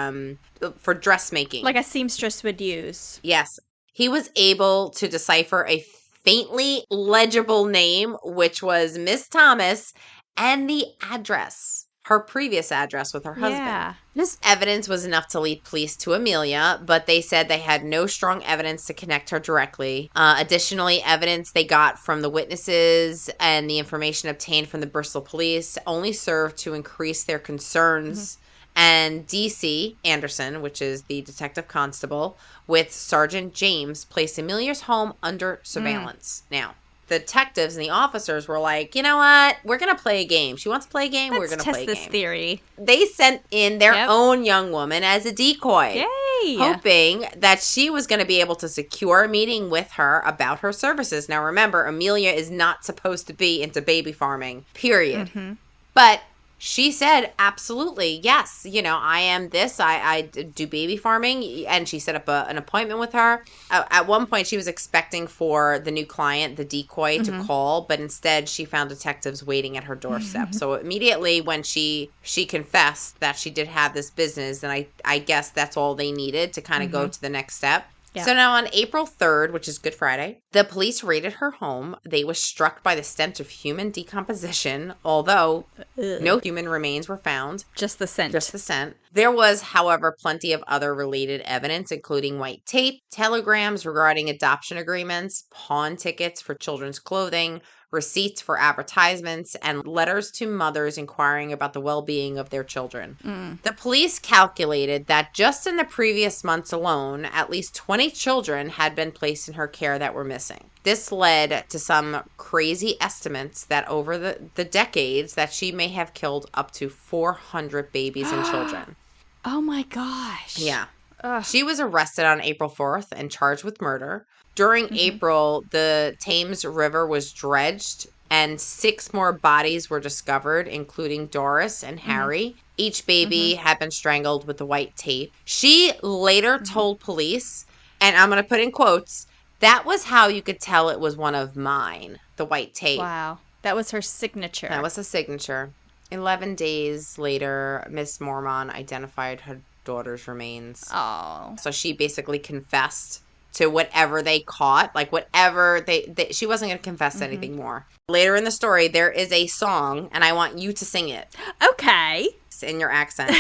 S1: for dressmaking.
S2: Like a seamstress would use.
S1: Yes. He was able to decipher a faintly legible name, which was Miss Thomas, and the address. Her previous address with her husband.
S2: Yeah.
S1: This evidence was enough to lead police to Amelia, but they said they had no strong evidence to connect her directly. Additionally, evidence they got from the witnesses and the information obtained from the Bristol police only served to increase their concerns. And D.C. Anderson, which is the detective constable, with Sergeant James, placed Amelia's home under surveillance. Now, the detectives and the officers were like, you know what? We're going to play a game. She wants to play a game. We're going to play a game.
S2: Let's test this theory.
S1: They sent in their own young woman as a decoy.
S2: Yay!
S1: Hoping that she was going to be able to secure a meeting with her about her services. Now, remember, Amelia is not supposed to be into baby farming, period. But she said, absolutely, yes, you know, I am this, I do baby farming, and she set up an appointment with her. At one point, she was expecting for the new client, the decoy, to call, but instead she found detectives waiting at her doorstep. So immediately when she confessed that she did have this business, and I guess that's all they needed to kind of go to the next step.
S2: Yeah.
S1: So now on April 3rd, which is Good Friday, the police raided her home. They were struck by the stench of human decomposition, although no human remains were found.
S2: Just the scent.
S1: Just the scent. There was, however, plenty of other related evidence, including white tape, telegrams regarding adoption agreements, pawn tickets for children's clothing, receipts for advertisements, and letters to mothers inquiring about the well-being of their children. The police calculated that just in the previous months alone, at least 20 children had been placed in her care that were missing. This led to some crazy estimates that over the decades that she may have killed up to 400 babies and children.
S2: Oh my gosh.
S1: Yeah.
S2: Ugh.
S1: She was arrested on April 4th and charged with murder. During April, the Thames River was dredged and 6 more bodies were discovered, including Doris and Harry. Each baby had been strangled with the white tape. She later told police, and I'm going to put in quotes, that was how you could tell it was one of mine, the white tape.
S2: Wow. That was her signature.
S1: That was a signature. 11 days later, Miss Mormon identified her daughter's remains.
S2: Oh.
S1: So she basically confessed to whatever they caught, like whatever she wasn't going to confess to anything more. Later in the story, there is a song, and I want you to sing it
S2: Okay.
S1: in your accent.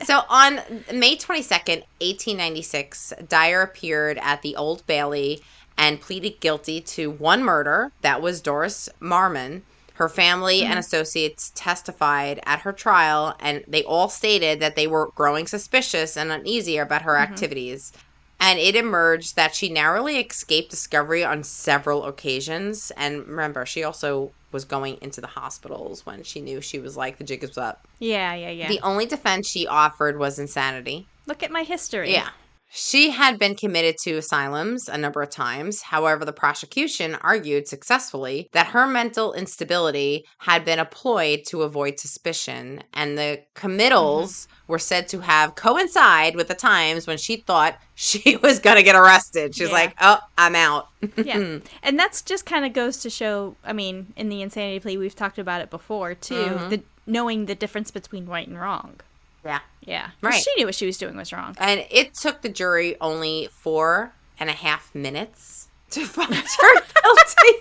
S1: So on May 22nd, 1896, Dyer appeared at the Old Bailey and pleaded guilty to 1 murder. That was Doris Marmon. Her family and associates testified at her trial, and they all stated that they were growing suspicious and uneasy about her activities. And it emerged that she narrowly escaped discovery on several occasions. And remember, she also was going into the hospitals when she knew she was like, the jig is up.
S2: Yeah.
S1: The only defense she offered was insanity.
S2: Look at my history.
S1: Yeah. She had been committed to asylums a number of times. However, the prosecution argued successfully that her mental instability had been a ploy to avoid suspicion, and the committals were said to have coincide with the times when she thought she was going to get arrested. She's like, oh, I'm out.
S2: Yeah. And that's just kind of goes to show, I mean, in the insanity plea, we've talked about it before, too, knowing the difference between right and wrong.
S1: Yeah.
S2: Yeah.
S1: Right.
S2: She knew what she was doing was wrong.
S1: And it took the jury only 4.5 minutes to find her guilty.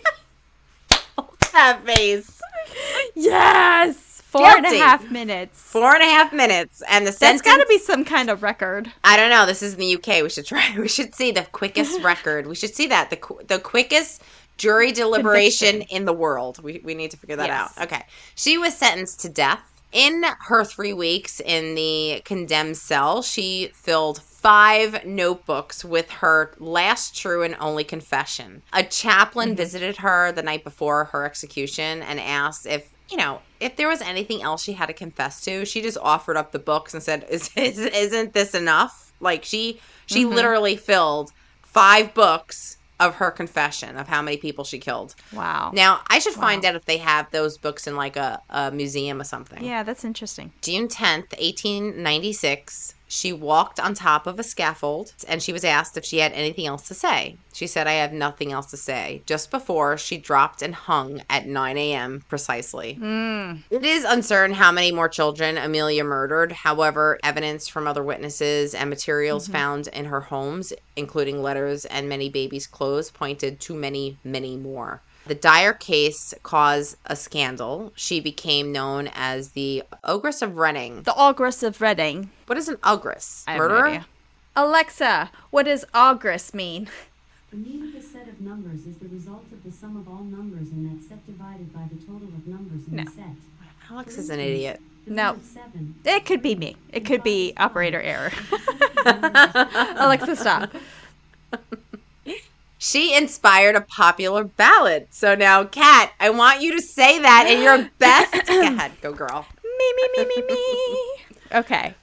S1: That face.
S2: Yes!
S1: Guilty.
S2: 4.5 minutes.
S1: 4.5 minutes. And the
S2: That's
S1: sentence...
S2: got to be some kind of record.
S1: I don't know. This is in the UK. We should try. We should see the quickest record. We should see that. The quickest jury deliberation in the world. We need to figure that out. Okay. She was sentenced to death. In her 3 weeks in the condemned cell, she filled 5 notebooks with her last true and only confession. A chaplain visited her the night before her execution and asked if there was anything else she had to confess to. She just offered up the books and said, isn't this enough? Like, she literally filled 5 books of her confession of how many people she killed.
S2: Wow.
S1: Now, I should find out if they have those books in like a museum or something.
S2: Yeah, that's interesting.
S1: June 10th, 1896, she walked on top of a scaffold and she was asked if she had anything else to say. She said, I have nothing else to say. Just before she dropped and hung at 9 a.m. precisely. It is uncertain how many more children Amelia murdered. However, evidence from other witnesses and materials found in her homes, including letters and many babies' clothes, pointed to many, many more. The Dyer case caused a scandal. She became known as the Ogress of Reading.
S2: The Ogress of Reading.
S1: What is an ogress?
S2: I have no
S1: Murderer?
S2: idea. Alexa, what does ogress mean?
S4: The mean of a set of numbers is the result of the sum of all numbers in that set divided by the total of numbers in the set.
S1: Alex is an idiot.
S4: The
S2: No.
S4: root of 7.
S2: It could be me. It could be operator error. Alexa, stop.
S1: She inspired a popular ballad. So now, Kat, I want you to say that in your best. Go ahead, go girl.
S2: Me. Okay.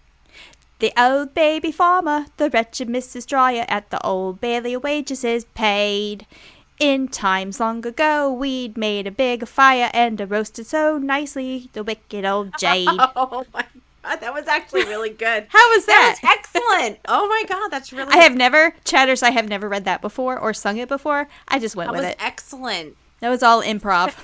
S2: The old baby farmer, the wretched Mrs. Dryer, at the Old Bailey wages is paid. In times long ago, we'd made a big fire and a roasted so nicely the wicked old jade.
S1: Oh my God, that was actually really good.
S2: How was that?
S1: That was excellent. Oh my God, that's really
S2: I have never read that before or sung it before. I just went
S1: That
S2: with
S1: was
S2: it.
S1: excellent.
S2: That was all improv.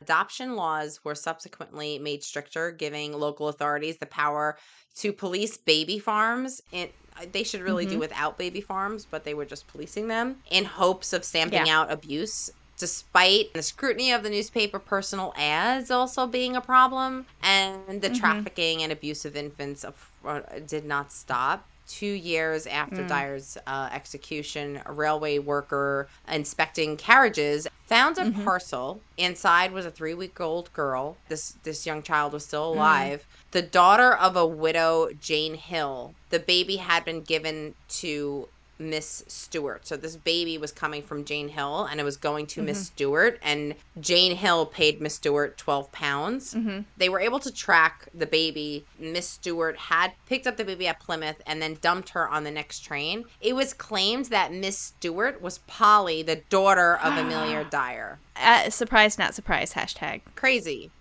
S1: Adoption laws were subsequently made stricter, giving local authorities the power to police baby farms. And they should really do without baby farms, but they were just policing them in hopes of stamping out abuse. Despite the scrutiny of the newspaper, personal ads also being a problem, and the trafficking and abuse of infants did not stop. 2 years after Dyer's execution, a railway worker inspecting carriages found a parcel. Inside was a 3-week-old girl. This young child was still alive. The daughter of a widow, Jane Hill. The baby had been given to Miss Stewart. So this baby was coming from Jane Hill, and it was going to Miss Stewart, and Jane Hill paid Miss Stewart £12. They were able to track the baby. Miss Stewart had picked up the baby at Plymouth and then dumped her on the next train. It was claimed that Miss Stewart was Polly, the daughter of Amelia Dyer.
S2: Surprise, not surprise, hashtag.
S1: Crazy.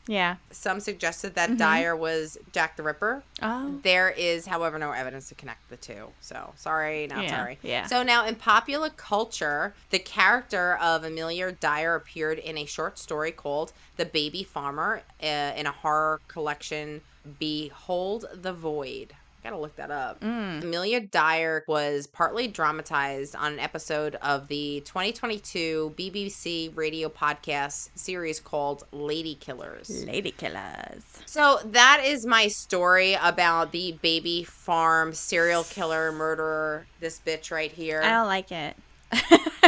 S2: Yeah.
S1: Some suggested that Dyer was Jack the Ripper.
S2: Oh.
S1: There is, however, no evidence to connect the two. So, sorry, not sorry.
S2: Yeah.
S1: So, now in popular culture, the character of Amelia Dyer appeared in a short story called The Baby Farmer in a horror collection, Behold the Void. Gotta look that up. Amelia Dyer was partly dramatized on an episode of the 2022 BBC radio podcast series called Lady Killers.
S2: Lady Killers.
S1: So that is my story about the baby farm serial killer murderer, this bitch right here.
S2: I don't like it.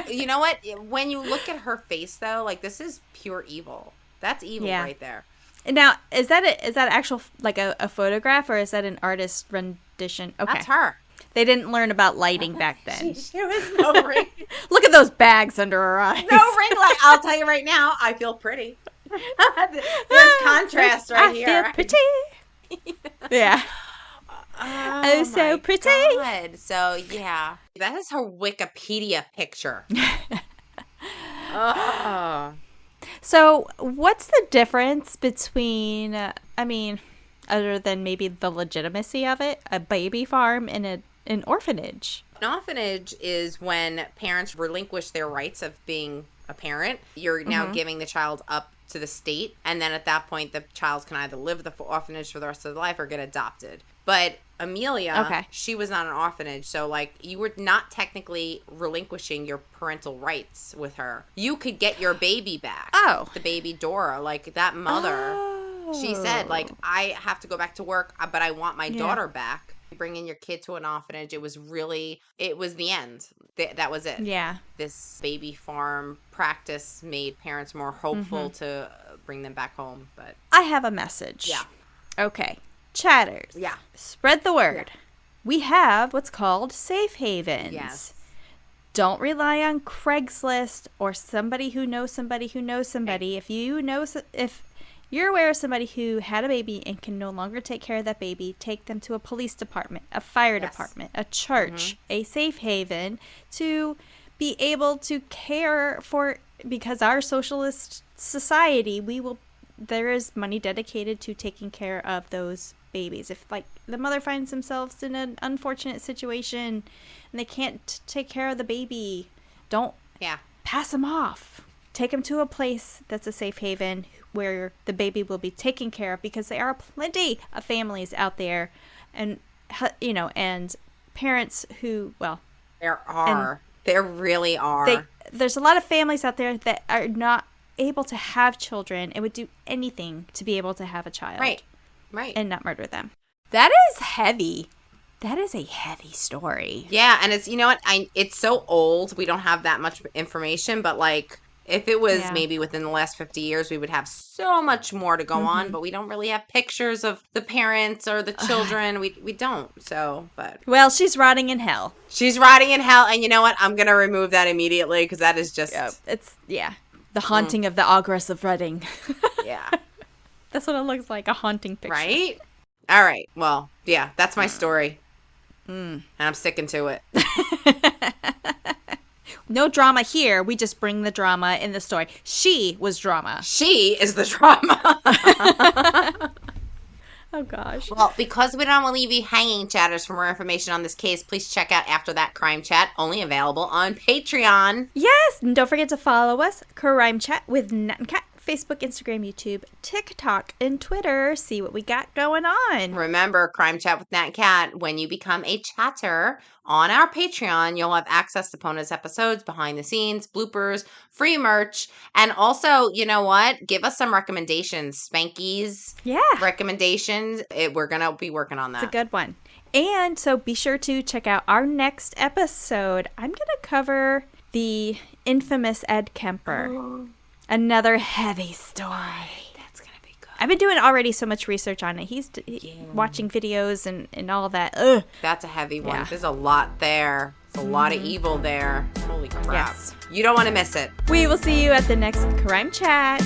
S1: You know what? When you look at her face, though, like, this is pure evil. That's evil right there.
S2: Now, is that actual, like, a photograph, or is that an artist rendition? Okay.
S1: That's her.
S2: They didn't learn about lighting back then.
S1: She was no ring.
S2: Look at those bags under her eyes.
S1: No ring light. I'll tell you right now, I feel pretty. There's contrast right here.
S2: I feel pretty. Yeah. Oh, so pretty.
S1: God. So, yeah. That is her Wikipedia picture. Oh.
S2: So, what's the difference between, other than maybe the legitimacy of it, a baby farm and an orphanage?
S1: An orphanage is when parents relinquish their rights of being a parent. You're now giving the child up to the state, and then at that point, the child can either live the orphanage for the rest of their life or get adopted. But Amelia, she was not an orphanage, so, like, you were not technically relinquishing your parental rights with her. You could get your baby back.
S2: Oh.
S1: The baby Dora, like, that mother, she said, like, I have to go back to work, but I want my daughter back. Bringing your kid to an orphanage, it was the end. That was it.
S2: Yeah.
S1: This baby farm practice made parents more hopeful to bring them back home. But
S2: I have a message.
S1: Yeah.
S2: Okay. Chatters.
S1: Yeah.
S2: Spread the word. Yeah. We have what's called safe havens.
S1: Yes.
S2: Don't rely on Craigslist or somebody who knows somebody who knows somebody.
S1: Okay.
S2: If you're aware of somebody who had a baby and can no longer take care of that baby, take them to a police department, a fire department, a church, a safe haven to be able to care for, because our socialist society, there is money dedicated to taking care of those babies. If, like, the mother finds themselves in an unfortunate situation and they can't take care of the baby, don't pass them off. Take them to a place that's a safe haven where the baby will be taken care of, because there are plenty of families out there, and and parents who, well,
S1: there really are.
S2: There's a lot of families out there that are not able to have children and would do anything to be able to have a child,
S1: right,
S2: and not murder them. That is heavy. That is a heavy story.
S1: Yeah, and it's, you know what, it's so old, we don't have that much information, but, like, if it was maybe within the last 50 years, we would have so much more to go on, but we don't really have pictures of the parents or the children. We don't. So, but.
S2: Well, she's rotting in hell.
S1: She's rotting in hell. And you know what? I'm going to remove that immediately, because that is just.
S2: It's, the haunting of the Ogress of Reading.
S1: Yeah.
S2: That's what it looks like, a haunting picture.
S1: Right? All right. Well, yeah, that's my story. And I'm sticking to it.
S2: No drama here. We just bring the drama in the story. She was drama.
S1: She is the drama.
S2: Oh, gosh.
S1: Well, because we don't want to leave you hanging, chatters, for more information on this case, please check out After That Crime Chat, only available on Patreon.
S2: Yes, and don't forget to follow us, Crime Chat with Nat and Cat, Facebook, Instagram, YouTube, TikTok, and Twitter. See what we got going on.
S1: Remember, Crime Chat with Nat Cat, when you become a chatter on our Patreon, you'll have access to bonus episodes, behind the scenes, bloopers, free merch, and also, you know what? Give us some recommendations. Spankies.
S2: Yeah.
S1: Recommendations. We're going to be working on that.
S2: It's a good one. And so be sure to check out our next episode. I'm going to cover the infamous Ed Kemper. Oh. Another heavy story.
S1: That's going to be good.
S2: I've been doing already so much research on it. He's watching videos and all that. Ugh.
S1: That's a heavy one.
S2: Yeah.
S1: There's a lot there. There's a lot of evil there. Holy crap.
S2: Yes.
S1: You don't want to miss it.
S2: We will see you at the next Crime Chat.